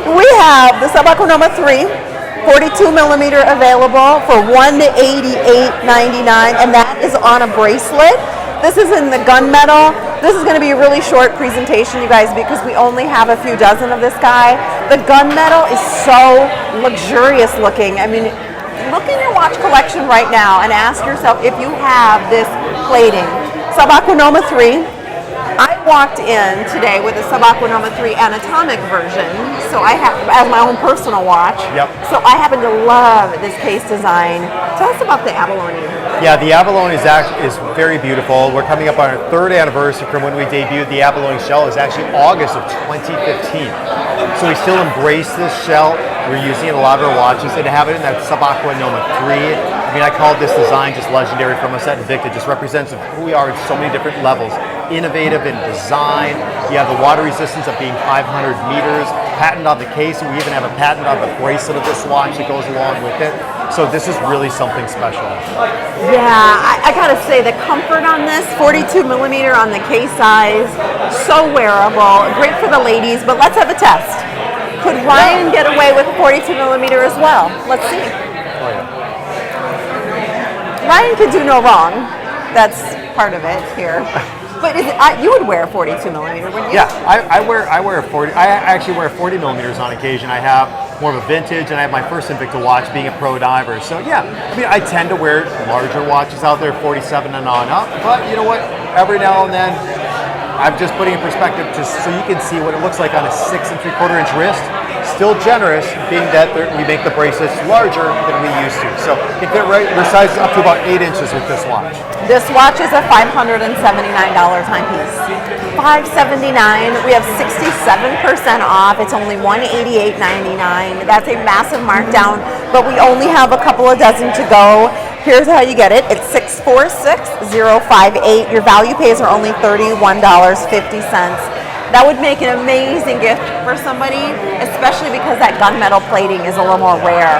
We have the Sub Aquanoma 3, 42 millimeter available for $188.99, and that is on a bracelet. This is in the gunmetal. This is going to be a really short presentation, you guys, because we only have a few dozen of this guy. The gunmetal is so luxurious looking. I mean, look in your watch collection right now and ask yourself if you have this plating. Sub Aquanoma 3. I walked in today with a Sub Aquanoma 3 anatomic version, so I have as my own personal watch. Yep. So I happen to love this case design. Tell us about the abalone. Yeah, the abalone is very beautiful. We're coming up on our 3rd anniversary from when we debuted the abalone shell. It's actually August of 2015. So we still embrace this shell. We're using it in a lot of our watches, and to have it in that Sub Aquanoma 3. I mean, I call this design just legendary from us at Invicta. It just represents who we are at so many different levels. Innovative in design. You have the water resistance of being 500 meters. Patent on the case. We even have a patent on the bracelet of this watch that goes along with it. So this is really something special. Yeah, I gotta say the comfort on this, 42 millimeter on the case size, so wearable, great for the ladies, but let's have a test. Could Ryan get away with 42 millimeter as well? Let's see. Oh, yeah. Ryan could do no wrong. That's part of it here. But you would wear a 42 millimeter, wouldn't you? Yeah, I wear a 40. I actually wear 40 millimeters on occasion. I have more of a vintage, and I have my first Invicta watch being a pro diver. So yeah, I mean, I tend to wear larger watches out there, 47 and on up. But you know what? Every now and then, I'm just putting in perspective just so you can see what it looks like on a 6 3/4 inch wrist. still generous, being that we make the bracelets larger than we used to. So it can resize up to about 8 inches with this watch. This watch is a $579 timepiece. $579. We have 67% off. It's only $188.99. That's a massive markdown, but we only have a couple of dozen to go. Here's how you get it. It's 646058. Your value pays are only $31.50. That would make an amazing gift for somebody, especially because that gunmetal plating is a little more rare.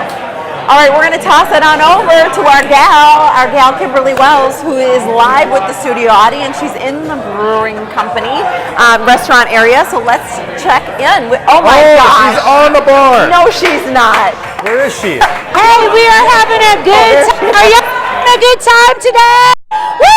All right, we're going to toss it on over to our gal Kimberly Wells, who is live with the studio audience. She's in the brewing company restaurant area, so let's check in. Oh my gosh. She's on the bar. No, she's not. Where is she? Hey, we are having a good time. Are you having a good time today? Woo!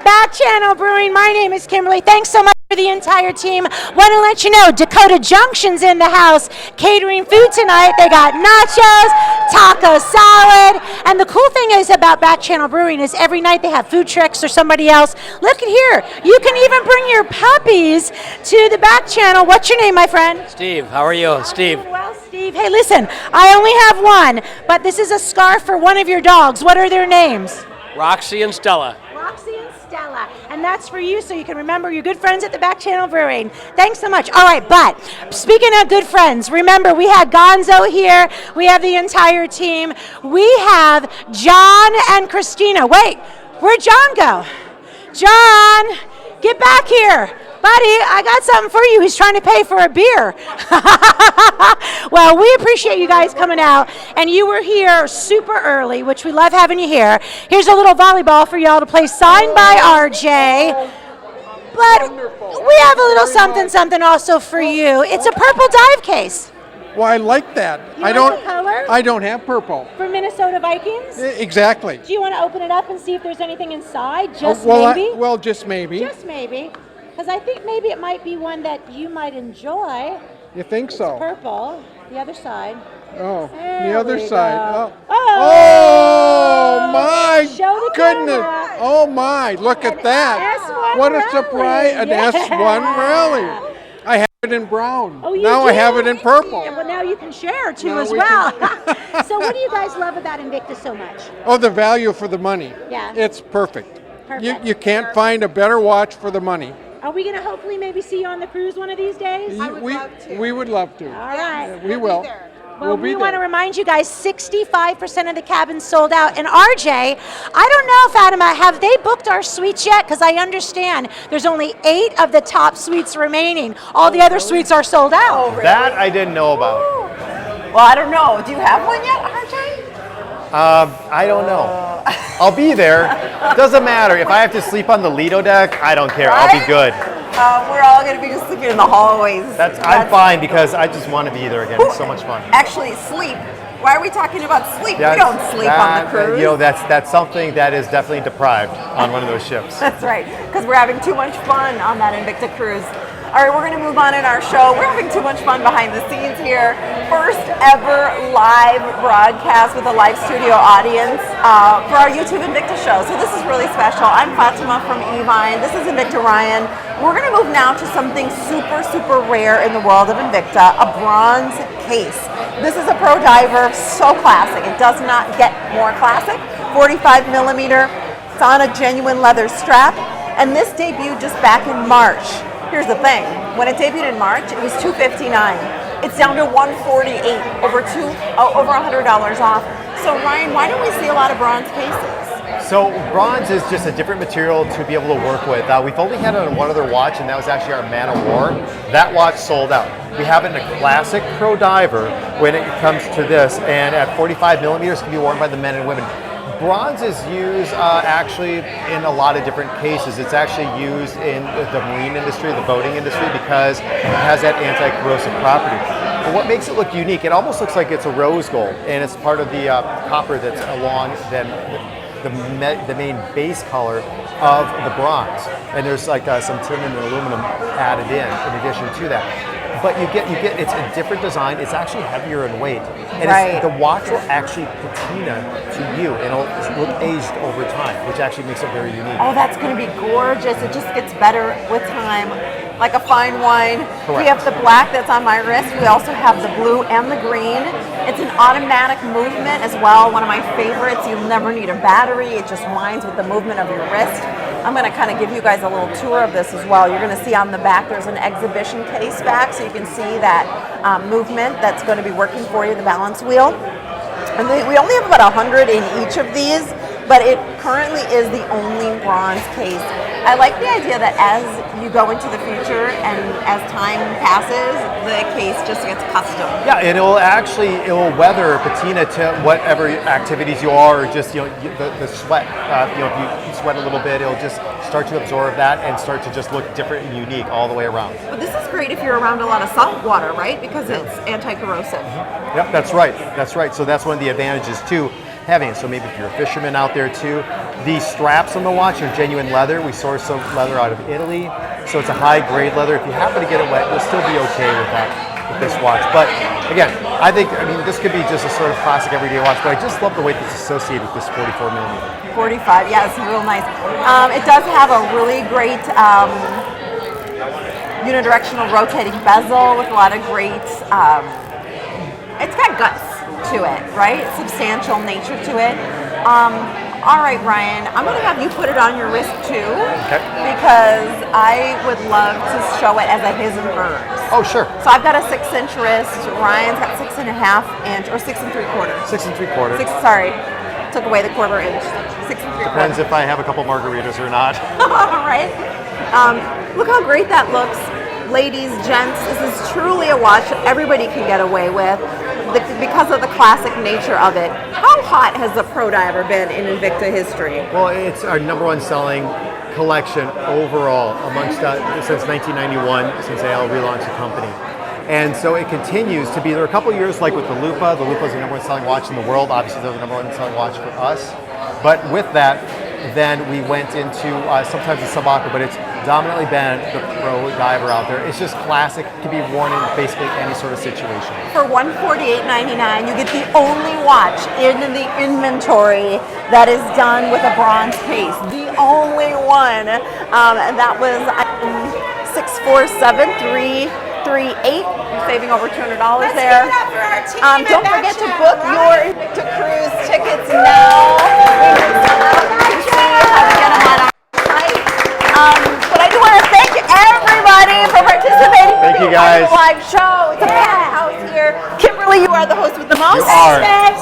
Back Channel Brewing. My name is Kimberly. Thanks so much for the entire team. Want to let you know Dakota Junction's in the house catering food tonight. They got nachos, taco salad, and the cool thing is about Back Channel Brewing is every night they have food trucks or somebody else. Look at here. You can even bring your puppies to the Back Channel. What's your name, my friend? Steve, how are you? Steve. Well, Steve. Hey, listen, I only have one, but this is a scarf for one of your dogs. What are their names? Roxy and Stella. Roxy and Stella. And that's for you so you can remember your good friends at the Back Channel Brewing. Thanks so much. All right, but speaking of good friends, remember we had Gonzo here. We have the entire team. We have John and Christina. Wait, where'd John go? John, get back here. Buddy, I got something for you. He's trying to pay for a beer. Well, we appreciate you guys coming out. And you were here super early, which we love having you here. Here's a little volleyball for y'all to play, signed by RJ. But we have a little something also for you. It's a purple dive case. Well, I like that. You like the color? I don't have purple. For Minnesota Vikings? Exactly. Do you want to open it up and see if there's anything inside? Just well, maybe? Just maybe. Just maybe. Because I think maybe it might be one that you might enjoy. You think so? It's purple. The other side. Oh, There the other we side. go. Oh my Show the goodness. camera. Oh my, look at that. S1 What a rally. surprise. An Yeah. S1 rally. I have it in brown. Oh, you now do? I have it in purple. Yeah, well, now you can share too Now as we well. So what do you guys love about Invicta so much? Oh, the value for the money. Yeah. It's perfect. Perfect. You can't find a better watch for the money. Are we going to hopefully maybe see you on the cruise one of these days? We would love to. All right. We will. Well, we be want to there. remind you guys, 65% of the cabins sold out. And RJ, I don't know, Fatima, have they booked our suites yet? Because I understand there's only 8 of the top suites remaining. All the other suites are sold out. Oh, really? That I didn't know about. Well, I don't know. Do you have one yet, RJ? I don't know. I'll be there. Doesn't matter. If I have to sleep on the Lido deck, I don't care. I'll be good. We're all going to be just sleeping in the hallways. I'm fine because I just want to be there again. It's so much fun. Actually, sleep. Why are we talking about sleep? That's- We don't sleep on the cruise. You know, that's something that is definitely deprived on one of those ships. That's right, because we're having too much fun on that Invicta cruise. All right, we're going to move on in our show. We're having too much fun behind the scenes here. First ever live broadcast with a live studio audience for our YouTube Invicta show. So this is really special. I'm Fatima from Evine. This is Invicta Ryan. We're going to move now to something super, super rare in the world of Invicta, a bronze case. This is a Pro Diver, so classic. It does not get more classic. 45 millimeter. It's on a genuine leather strap. And this debuted just back in March. Here's the thing, when it debuted in March, it was $259. It's down to $148, over $100 off. So Ryan, why don't we see a lot of bronze cases? So bronze is just a different material to be able to work with. We've only had it on one other watch, and that was actually our Man of War. That watch sold out. We have it in a classic Pro Diver when it comes to this, and at 45 millimeters can be worn by the men and women. Bronze is used actually in a lot of different cases. It's actually used in the marine industry, the boating industry, because it has that anti-corrosive property. But what makes it look unique, it almost looks like it's a rose gold, and it's part of the copper that's along the main base color of the bronze. And there's like some tin and aluminum added in addition to that. But you get it's a different design. It's actually heavier in weight, and Right. the watch will actually patina to you, and it'll look aged over time, which actually makes it very unique. Oh, that's going to be gorgeous. It just gets better with time. like a fine wine. We Correct. have the black that's on my wrist. We also have the blue and the green. It's an automatic movement as well. One of my favorites. You'll never need a battery. It just winds with the movement of your wrist. I'm going to kind of give you guys a little tour of this as well. You're going to see on the back there's an exhibition case back, so you can see that movement that's going to be working for you, the balance wheel. And we only have about 100 in each of these, but it currently is the only bronze case. I like the idea that as you go into the future and as time passes, the case just gets custom. Yeah, and it'll weather patina to whatever activities you are, or just the sweat. If you sweat a little bit, it'll just start to absorb that and start to just look different and unique all the way around. But this is great if you're around a lot of salt water, right? Because it's anti-corrosive. Yep, that's right. That's right. So that's one of the advantages too, having it. So maybe if you're a fisherman out there too, these straps on the watch are genuine leather. We source some leather out of Italy, so it's a high-grade leather. If you happen to get it wet, you'll still be okay with that, with this watch. But again, I mean, this could be just a sort of classic everyday watch, but I just love the weight that's associated with this 44 millimeter. 45, yeah, it's real nice. It does have a really great unidirectional rotating bezel with a lot of great, it's got guts to it, right? Substantial nature to it. All right, Ryan, I'm going to have you put it on your wrist too, because I would love to show it as a his and hers. Oh, sure. So I've got a 6-inch wrist. Ryan's got 6.5 inch, or 6 3/4. 6 3/4. Sorry, took away the 1/4 inch. 6 3/4. Depends if I have a couple margaritas or not. All right. Look how great that looks. Ladies, gents, this is truly a watch everybody can get away with because of the classic nature of it. How hot has the Pro Diver been in Invicta history? Well, it's our #1 selling collection overall since 1991, since AL relaunched the company. And so it continues to be. There are a couple of years like with the Lupa. The Lupa is the #1 selling watch in the world. Obviously, they're the #1 selling watch for us. But with that, then we went into sometimes a sub-aqua, but it's dominantly been the Pro Diver out there. It's just classic. It can be worn in basically any sort of situation. For $148.99, you get the only watch in the inventory that is done with a bronze case. The only one. That was 647-338. You're saving over $200 there. Don't forget to book your Invicta cruise tickets now. You can see how to get them on our site. But I do want to thank everybody for participating. Thank you, guys. On the live show. It's a packed house here. Kimberly, you are the host with the most. You are. And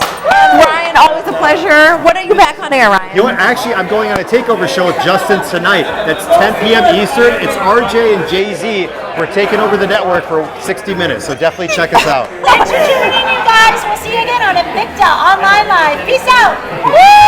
Ryan, always a pleasure. When are you back on air, Ryan? You know what? Actually, I'm going on a takeover show with Justin tonight. That's 10 p.m. Eastern. It's RJ and Jay-Z. We're taking over the network for 60 minutes, so definitely check us out. Thanks for tuning in, you guys. We'll see you again on Invicta Online Live. Peace out. Woo!